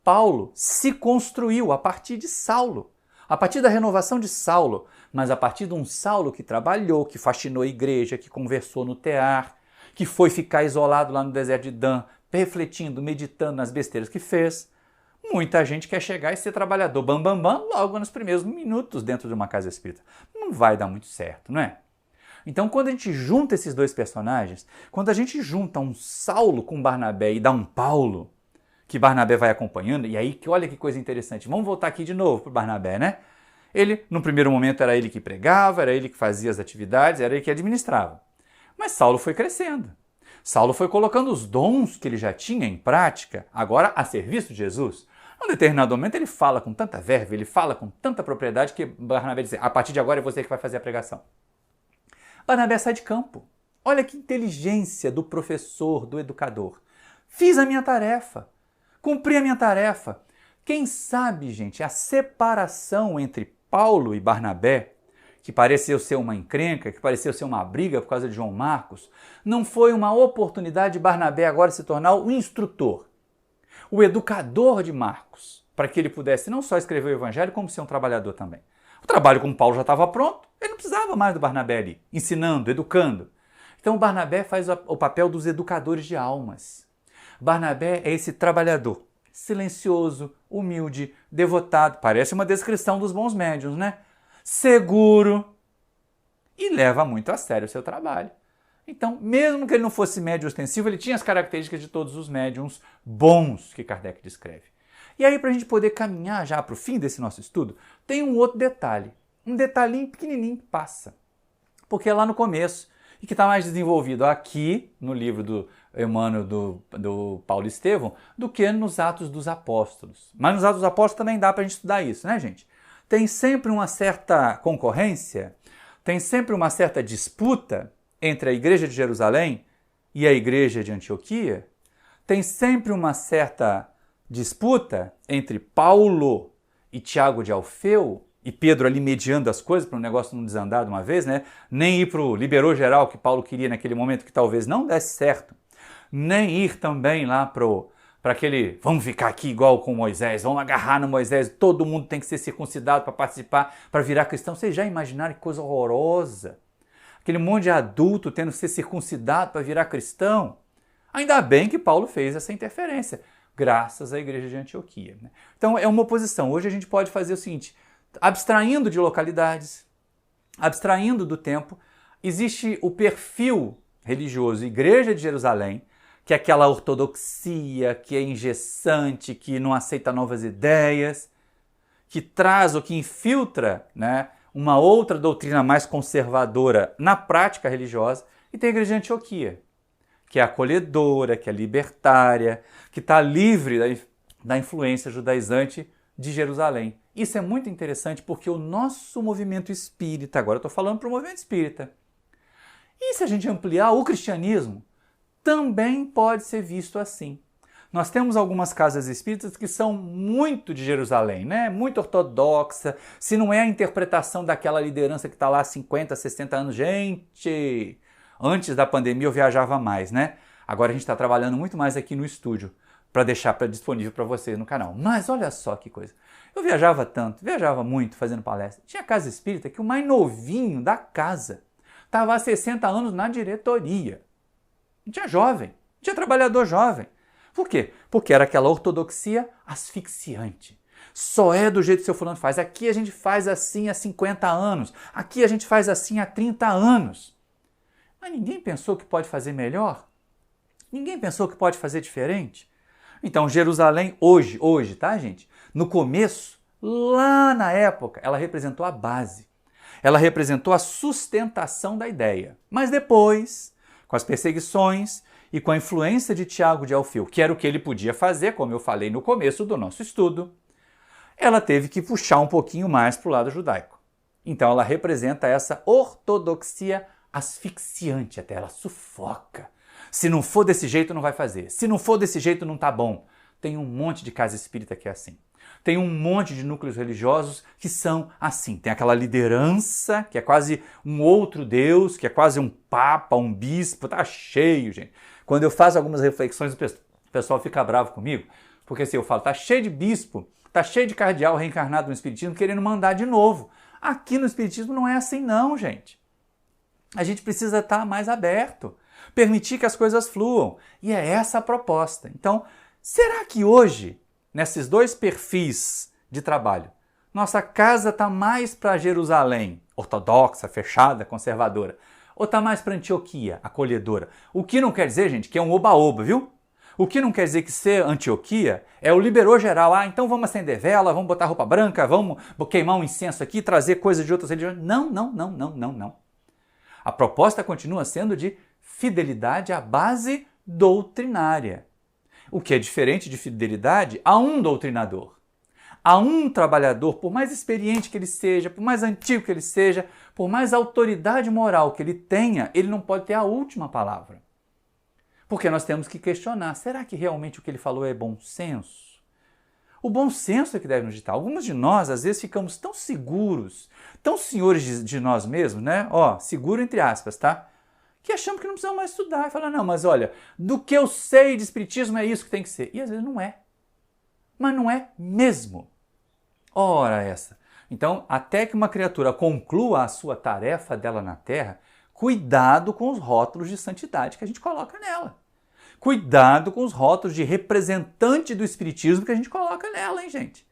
Paulo se construiu a partir de Saulo, a partir da renovação de Saulo, mas a partir de um Saulo que trabalhou, que faxinou a igreja, que conversou no tear, que foi ficar isolado lá no deserto de Dan, refletindo, meditando nas besteiras que fez. Muita gente quer chegar e ser trabalhador bam, bam, bam, logo nos primeiros minutos dentro de uma casa espírita. Não vai dar muito certo, não é? Então, quando a gente junta esses dois personagens, quando a gente junta um Saulo com Barnabé e dá um Paulo, que Barnabé vai acompanhando, e aí, olha que coisa interessante, vamos voltar aqui de novo para Barnabé, né? Ele, no primeiro momento, era ele que pregava, era ele que fazia as atividades, era ele que administrava. Mas Saulo foi crescendo. Saulo foi colocando os dons que ele já tinha em prática, agora a serviço de Jesus. Em um determinado momento ele fala com tanta verve, ele fala com tanta propriedade que Barnabé diz, a partir de agora é você que vai fazer a pregação. Barnabé sai de campo. Olha que inteligência do professor, do educador. Fiz a minha tarefa, cumpri a minha tarefa. Quem sabe, gente, a separação entre Paulo e Barnabé, que pareceu ser uma encrenca, que pareceu ser uma briga por causa de João Marcos, não foi uma oportunidade de Barnabé agora se tornar o instrutor, o educador de Marcos, para que ele pudesse não só escrever o evangelho, como ser um trabalhador também. O trabalho com Paulo já estava pronto, ele não precisava mais do Barnabé ali, ensinando, educando. Então o Barnabé faz o papel dos educadores de almas. Barnabé é esse trabalhador, silencioso, humilde, devotado, parece uma descrição dos bons médiuns, né? Seguro e leva muito a sério o seu trabalho. Então, mesmo que ele não fosse médium ostensivo, ele tinha as características de todos os médiuns bons que Kardec descreve. E aí, para a gente poder caminhar já para o fim desse nosso estudo, tem um outro detalhe, um detalhinho pequenininho que passa, porque é lá no começo, e que está mais desenvolvido aqui no livro do Emmanuel do Paulo Estevão do que nos Atos dos Apóstolos. Mas nos Atos dos Apóstolos também dá para a gente estudar isso, né, gente? Tem sempre uma certa concorrência, tem sempre uma certa disputa entre a Igreja de Jerusalém e a Igreja de Antioquia, tem sempre uma certa disputa entre Paulo e Tiago de Alfeu, e Pedro ali mediando as coisas para o negócio não desandar de uma vez, né? Nem ir para o liberou geral que Paulo queria naquele momento, que talvez não desse certo, nem ir também lá para aquele, vamos ficar aqui igual com Moisés, vamos agarrar no Moisés, todo mundo tem que ser circuncidado para participar, para virar cristão. Vocês já imaginaram que coisa horrorosa? Aquele monte de adulto tendo que ser circuncidado para virar cristão? Ainda bem que Paulo fez essa interferência, graças à Igreja de Antioquia, né? Então é uma oposição. Hoje a gente pode fazer o seguinte, abstraindo de localidades, abstraindo do tempo, existe o perfil religioso Igreja de Jerusalém, que é aquela ortodoxia, que é engessante, que não aceita novas ideias, que traz ou que infiltra, né, uma outra doutrina mais conservadora na prática religiosa, e tem a Igreja de Antioquia, que é acolhedora, que é libertária, que está livre da influência judaizante de Jerusalém. Isso é muito interessante porque o nosso movimento espírita, agora eu estou falando para o movimento espírita, e se a gente ampliar o cristianismo, também pode ser visto assim. Nós temos algumas casas espíritas que são muito de Jerusalém, né? Muito ortodoxa, se não é a interpretação daquela liderança que está lá há 50, 60 anos. Gente, antes da pandemia eu viajava mais, né? Agora a gente está trabalhando muito mais aqui no estúdio para deixar disponível para vocês no canal. Mas olha só que coisa. Eu viajava tanto, viajava muito fazendo palestra. Tinha casa espírita que o mais novinho da casa estava há 60 anos na diretoria. Não tinha jovem, não tinha trabalhador jovem. Por quê? Porque era aquela ortodoxia asfixiante. só é do jeito que o seu fulano faz. Aqui a gente faz assim há 50 anos. Aqui a gente faz assim há 30 anos. Mas ninguém pensou que pode fazer melhor? Ninguém pensou que pode fazer diferente? Então, Jerusalém hoje, tá, gente? No começo, lá na época, ela representou a base. Ela representou a sustentação da ideia. Mas depois, com as perseguições e com a influência de Tiago de Alfeu, que era o que ele podia fazer, como eu falei no começo do nosso estudo, ela teve que puxar um pouquinho mais para o lado judaico. Então ela representa essa ortodoxia asfixiante, até ela sufoca. Se não for desse jeito, não vai fazer. Se não for desse jeito, não tá bom. Tem um monte de casa espírita que é assim. Tem um monte de núcleos religiosos que são assim. Tem aquela liderança, que é quase um outro Deus, que é quase um papa, um bispo. Tá cheio, gente. Quando eu faço algumas reflexões, o pessoal fica bravo comigo, porque assim, eu falo, tá cheio de bispo, tá cheio de cardeal reencarnado no Espiritismo querendo mandar de novo. Aqui no Espiritismo não é assim não, gente. A gente precisa estar mais aberto, permitir que as coisas fluam. E é essa a proposta. Então, será que hoje, nesses dois perfis de trabalho, nossa casa está mais para Jerusalém, ortodoxa, fechada, conservadora, ou está mais para Antioquia, acolhedora? O que não quer dizer, gente, que é um oba-oba, viu? O que não quer dizer que ser Antioquia é o liberou geral. Ah, então vamos acender vela, vamos botar roupa branca, vamos queimar um incenso aqui, trazer coisas de outras religiões. Não. A proposta continua sendo de fidelidade à base doutrinária. O que é diferente de fidelidade a um doutrinador. A um trabalhador, por mais experiente que ele seja, por mais antigo que ele seja, por mais autoridade moral que ele tenha, ele não pode ter a última palavra. Porque nós temos que questionar, será que realmente o que ele falou é bom senso? O bom senso é que deve nos ditar. Alguns de nós, às vezes, ficamos tão seguros, tão senhores de nós mesmos, né? Seguro entre aspas, tá? Que achamos que não precisamos mais estudar. E falar, não, mas olha, do que eu sei de espiritismo é isso que tem que ser. E às vezes não é. Mas não é mesmo. Ora essa. Então, até que uma criatura conclua a sua tarefa dela na Terra, cuidado com os rótulos de santidade que a gente coloca nela. Cuidado com os rótulos de representante do espiritismo que a gente coloca nela, hein, gente?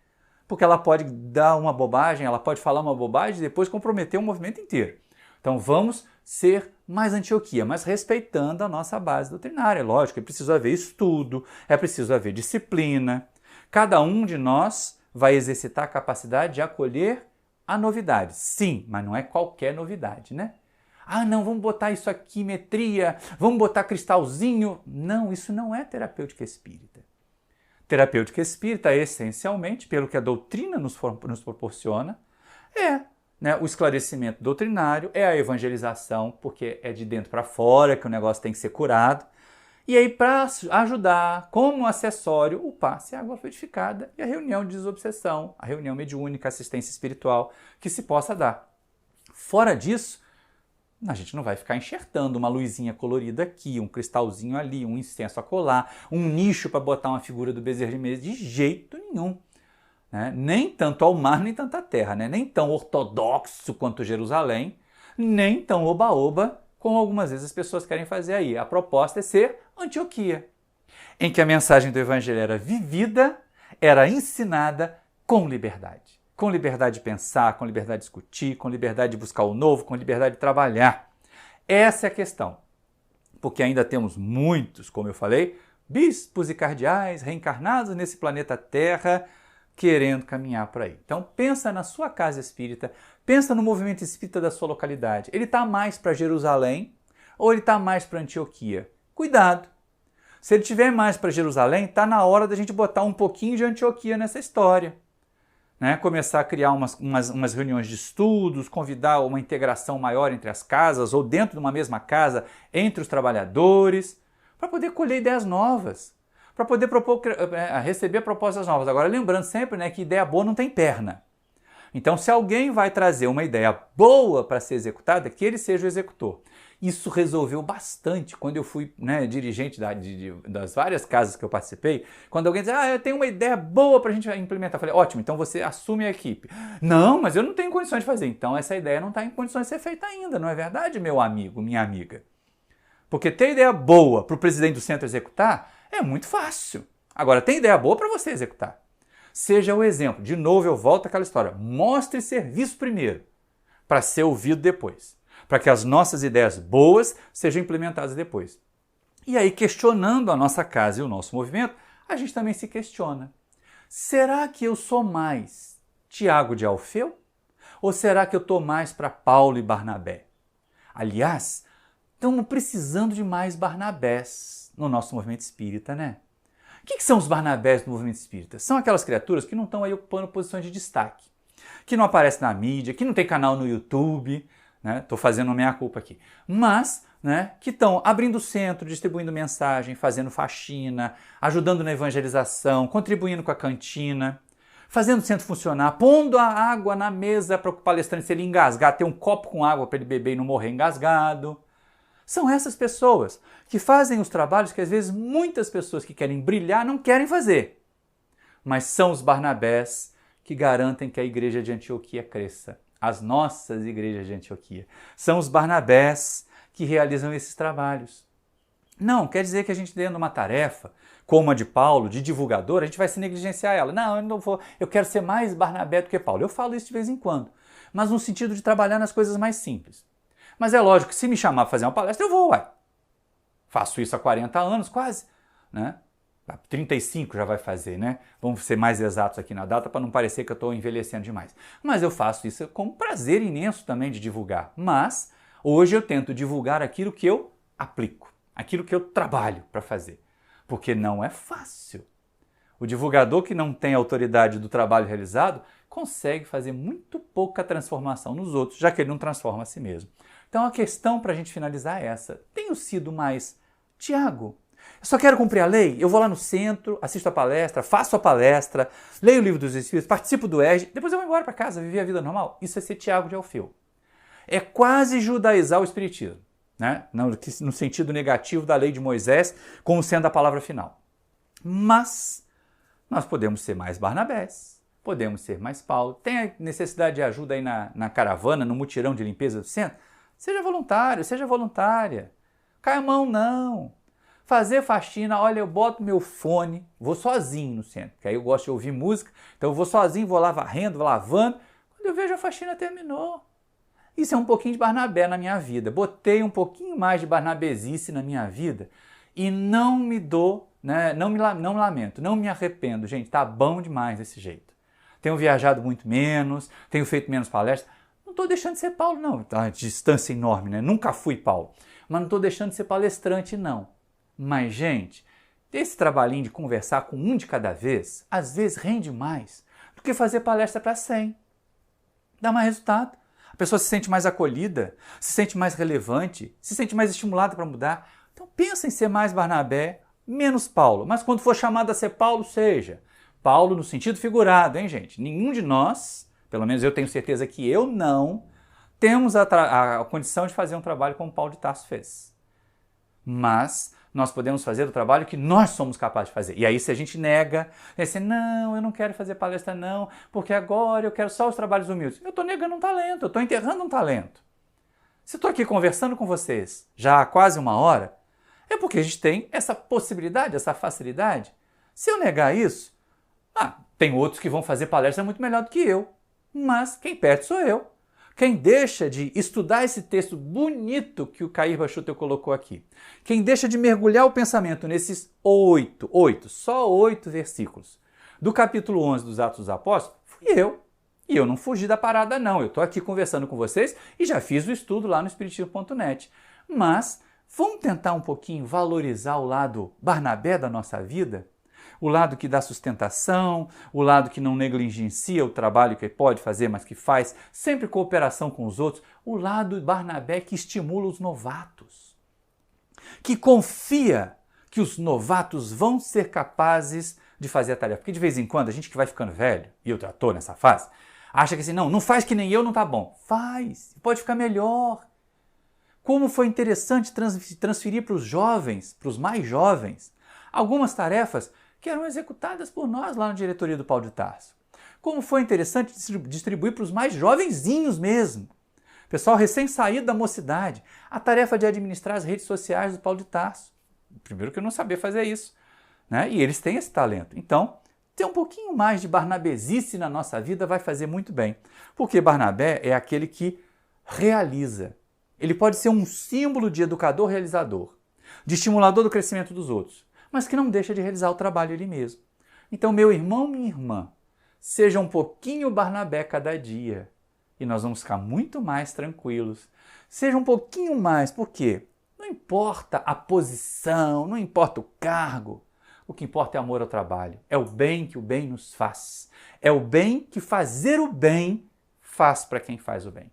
Porque ela pode dar uma bobagem, ela pode falar uma bobagem e depois comprometer o movimento inteiro. Então vamos ser mais Antioquia, mas respeitando a nossa base doutrinária. Lógico, é preciso haver estudo, é preciso haver disciplina. Cada um de nós vai exercitar a capacidade de acolher a novidade. Sim, mas não é qualquer novidade, né? Ah, não, vamos botar isso aqui, metria, vamos botar cristalzinho. Não, isso não é terapêutica espírita. Terapêutica espírita, essencialmente, pelo que a doutrina nos proporciona, o esclarecimento doutrinário, é a evangelização, porque é de dentro para fora que o negócio tem que ser curado. E aí, para ajudar, como acessório, o passe e a água fluidificada e a reunião de desobsessão, a reunião mediúnica, assistência espiritual, que se possa dar. Fora disso, a gente não vai ficar enxertando uma luzinha colorida aqui, um cristalzinho ali, um incenso a colar, um nicho para botar uma figura do Bezerra de Menezes, de jeito nenhum. Né? Nem tanto ao mar, nem tanto à terra. Né? Nem tão ortodoxo quanto Jerusalém, nem tão oba-oba como algumas vezes as pessoas querem fazer aí. A proposta é ser Antioquia, em que a mensagem do Evangelho era vivida, era ensinada com liberdade. Com liberdade de pensar, com liberdade de discutir, com liberdade de buscar o novo, com liberdade de trabalhar. Essa é a questão. Porque ainda temos muitos, como eu falei, bispos e cardeais reencarnados nesse planeta Terra, querendo caminhar por aí. Então pensa na sua casa espírita, pensa no movimento espírita da sua localidade. Ele está mais para Jerusalém ou ele está mais para Antioquia? Cuidado! Se ele estiver mais para Jerusalém, está na hora da gente botar um pouquinho de Antioquia nessa história. Né? Começar a criar umas reuniões de estudos, convidar uma integração maior entre as casas ou dentro de uma mesma casa entre os trabalhadores, para poder colher ideias novas, para poder receber propostas novas. Agora, lembrando sempre, né, que ideia boa não tem perna. Então, se alguém vai trazer uma ideia boa para ser executada, que ele seja o executor. Isso resolveu bastante quando eu fui dirigente das várias casas que eu participei. Quando alguém diz, eu tenho uma ideia boa para a gente implementar. Eu falei, ótimo, então você assume a equipe. Não, mas eu não tenho condições de fazer. Então essa ideia não está em condições de ser feita ainda, não é verdade, meu amigo, minha amiga? Porque ter ideia boa para o presidente do centro executar é muito fácil. Agora, tem ideia boa para você executar. Seja o exemplo. De novo, eu volto àquela história. Mostre serviço primeiro, para ser ouvido depois. Para que as nossas ideias boas sejam implementadas depois. E aí, questionando a nossa casa e o nosso movimento, a gente também se questiona. Será que eu sou mais Tiago de Alfeu? Ou será que eu estou mais para Paulo e Barnabé? Aliás, estamos precisando de mais Barnabés no nosso movimento espírita, né? O que são os Barnabés do movimento espírita? São aquelas criaturas que não estão aí ocupando posições de destaque, que não aparecem na mídia, que não tem canal no YouTube, né? Estou fazendo a minha culpa aqui. Mas, né, que estão abrindo o centro, distribuindo mensagem, fazendo faxina, ajudando na evangelização, contribuindo com a cantina, fazendo o centro funcionar, pondo a água na mesa para o palestrante, se ele engasgar, ter um copo com água para ele beber e não morrer engasgado. São essas pessoas que fazem os trabalhos que às vezes muitas pessoas que querem brilhar não querem fazer. Mas são os Barnabés que garantem que a igreja de Antioquia cresça. As nossas igrejas de Antioquia. São os Barnabés que realizam esses trabalhos. Não quer dizer que a gente dando uma tarefa, como a de Paulo, de divulgador, a gente vai se negligenciar ela. Não, eu não vou, eu quero ser mais Barnabé do que Paulo. Eu falo isso de vez em quando, mas no sentido de trabalhar nas coisas mais simples. Mas é lógico que se me chamar para fazer uma palestra, eu vou, ué. Faço isso há 40 anos quase, né? 35 já vai fazer, né? Vamos ser mais exatos aqui na data para não parecer que eu estou envelhecendo demais. Mas eu faço isso com prazer imenso também de divulgar. Mas hoje eu tento divulgar aquilo que eu aplico, aquilo que eu trabalho para fazer. Porque não é fácil. O divulgador que não tem autoridade do trabalho realizado consegue fazer muito pouca transformação nos outros, já que ele não transforma a si mesmo. Então a questão para a gente finalizar é essa. Tenho sido mais Tiago? Eu só quero cumprir a lei? Eu vou lá no centro, assisto a palestra, faço a palestra, leio o livro dos Espíritos, participo do ERG, depois eu vou embora para casa, viver a vida normal. Isso é ser Tiago de Alfeu. É quase judaizar o Espiritismo, né? No sentido negativo da lei de Moisés, como sendo a palavra final. Mas nós podemos ser mais Barnabés, podemos ser mais Paulo. Tem a necessidade de ajuda aí na caravana, no mutirão de limpeza do centro? Seja voluntário, seja voluntária. Cai a mão, não. Fazer faxina, olha, eu boto meu fone, vou sozinho no centro, porque aí eu gosto de ouvir música, então eu vou sozinho, vou lá varrendo, vou lavando. Quando eu vejo a faxina terminou. Isso é um pouquinho de Barnabé na minha vida. Botei um pouquinho mais de barnabesice na minha vida e não me dou, né, não lamento, não me arrependo. Gente, tá bom demais desse jeito. Tenho viajado muito menos, tenho feito menos palestras. Não estou deixando de ser Paulo, não. Tá uma distância enorme, né? Nunca fui Paulo. Mas não estou deixando de ser palestrante, não. Mas, gente, esse trabalhinho de conversar com um de cada vez, às vezes rende mais do que fazer palestra para 100. Dá mais resultado. A pessoa se sente mais acolhida, se sente mais relevante, se sente mais estimulada para mudar. Então pensa em ser mais Barnabé, menos Paulo. Mas quando for chamado a ser Paulo, seja. Paulo no sentido figurado, hein, gente? Nenhum de nós, pelo menos eu tenho certeza que eu não, temos a condição de fazer um trabalho como Paulo de Tarso fez. Mas nós podemos fazer o trabalho que nós somos capazes de fazer. E aí se a gente nega, assim, não, eu não quero fazer palestra não, porque agora eu quero só os trabalhos humildes. Eu estou negando um talento, eu estou enterrando um talento. Se eu estou aqui conversando com vocês já há quase 1 hora, é porque a gente tem essa possibilidade, essa facilidade. Se eu negar isso, tem outros que vão fazer palestra muito melhor do que eu, mas quem perde sou eu. Quem deixa de estudar esse texto bonito que o Cair Bachutel colocou aqui, quem deixa de mergulhar o pensamento nesses 8 versículos do capítulo 11 dos Atos dos Apóstolos, fui eu. E eu não fugi da parada não, eu estou aqui conversando com vocês e já fiz o estudo lá no espiritismo.net. Mas vamos tentar um pouquinho valorizar o lado Barnabé da nossa vida? O lado que dá sustentação, o lado que não negligencia o trabalho que pode fazer, mas que faz sempre cooperação com os outros, o lado Barnabé que estimula os novatos, que confia que os novatos vão ser capazes de fazer a tarefa. Porque de vez em quando a gente que vai ficando velho, e eu já estou nessa fase, acha que assim, não faz que nem eu, não tá bom. Faz, pode ficar melhor. Como foi interessante transferir para os jovens, para os mais jovens, algumas tarefas que eram executadas por nós lá na diretoria do Paulo de Tarso. Como foi interessante distribuir para os mais jovenzinhos mesmo, pessoal recém-saído da mocidade, a tarefa de administrar as redes sociais do Paulo de Tarso. Primeiro que eu não sabia fazer isso, né? E eles têm esse talento. Então, ter um pouquinho mais de barnabezice na nossa vida vai fazer muito bem. Porque Barnabé é aquele que realiza. Ele pode ser um símbolo de educador realizador, de estimulador do crescimento dos outros, mas que não deixa de realizar o trabalho ele mesmo. Então, meu irmão, minha irmã, seja um pouquinho Barnabé cada dia e nós vamos ficar muito mais tranquilos. Seja um pouquinho mais, por quê? Não importa a posição, não importa o cargo. O que importa é amor ao trabalho. É o bem que o bem nos faz. É o bem que fazer o bem faz para quem faz o bem.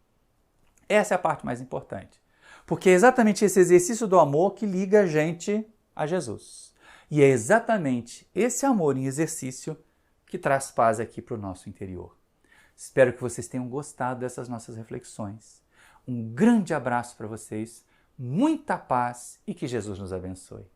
Essa é a parte mais importante. Porque é exatamente esse exercício do amor que liga a gente a Jesus. E é exatamente esse amor em exercício que traz paz aqui para o nosso interior. Espero que vocês tenham gostado dessas nossas reflexões. Um grande abraço para vocês, muita paz e que Jesus nos abençoe.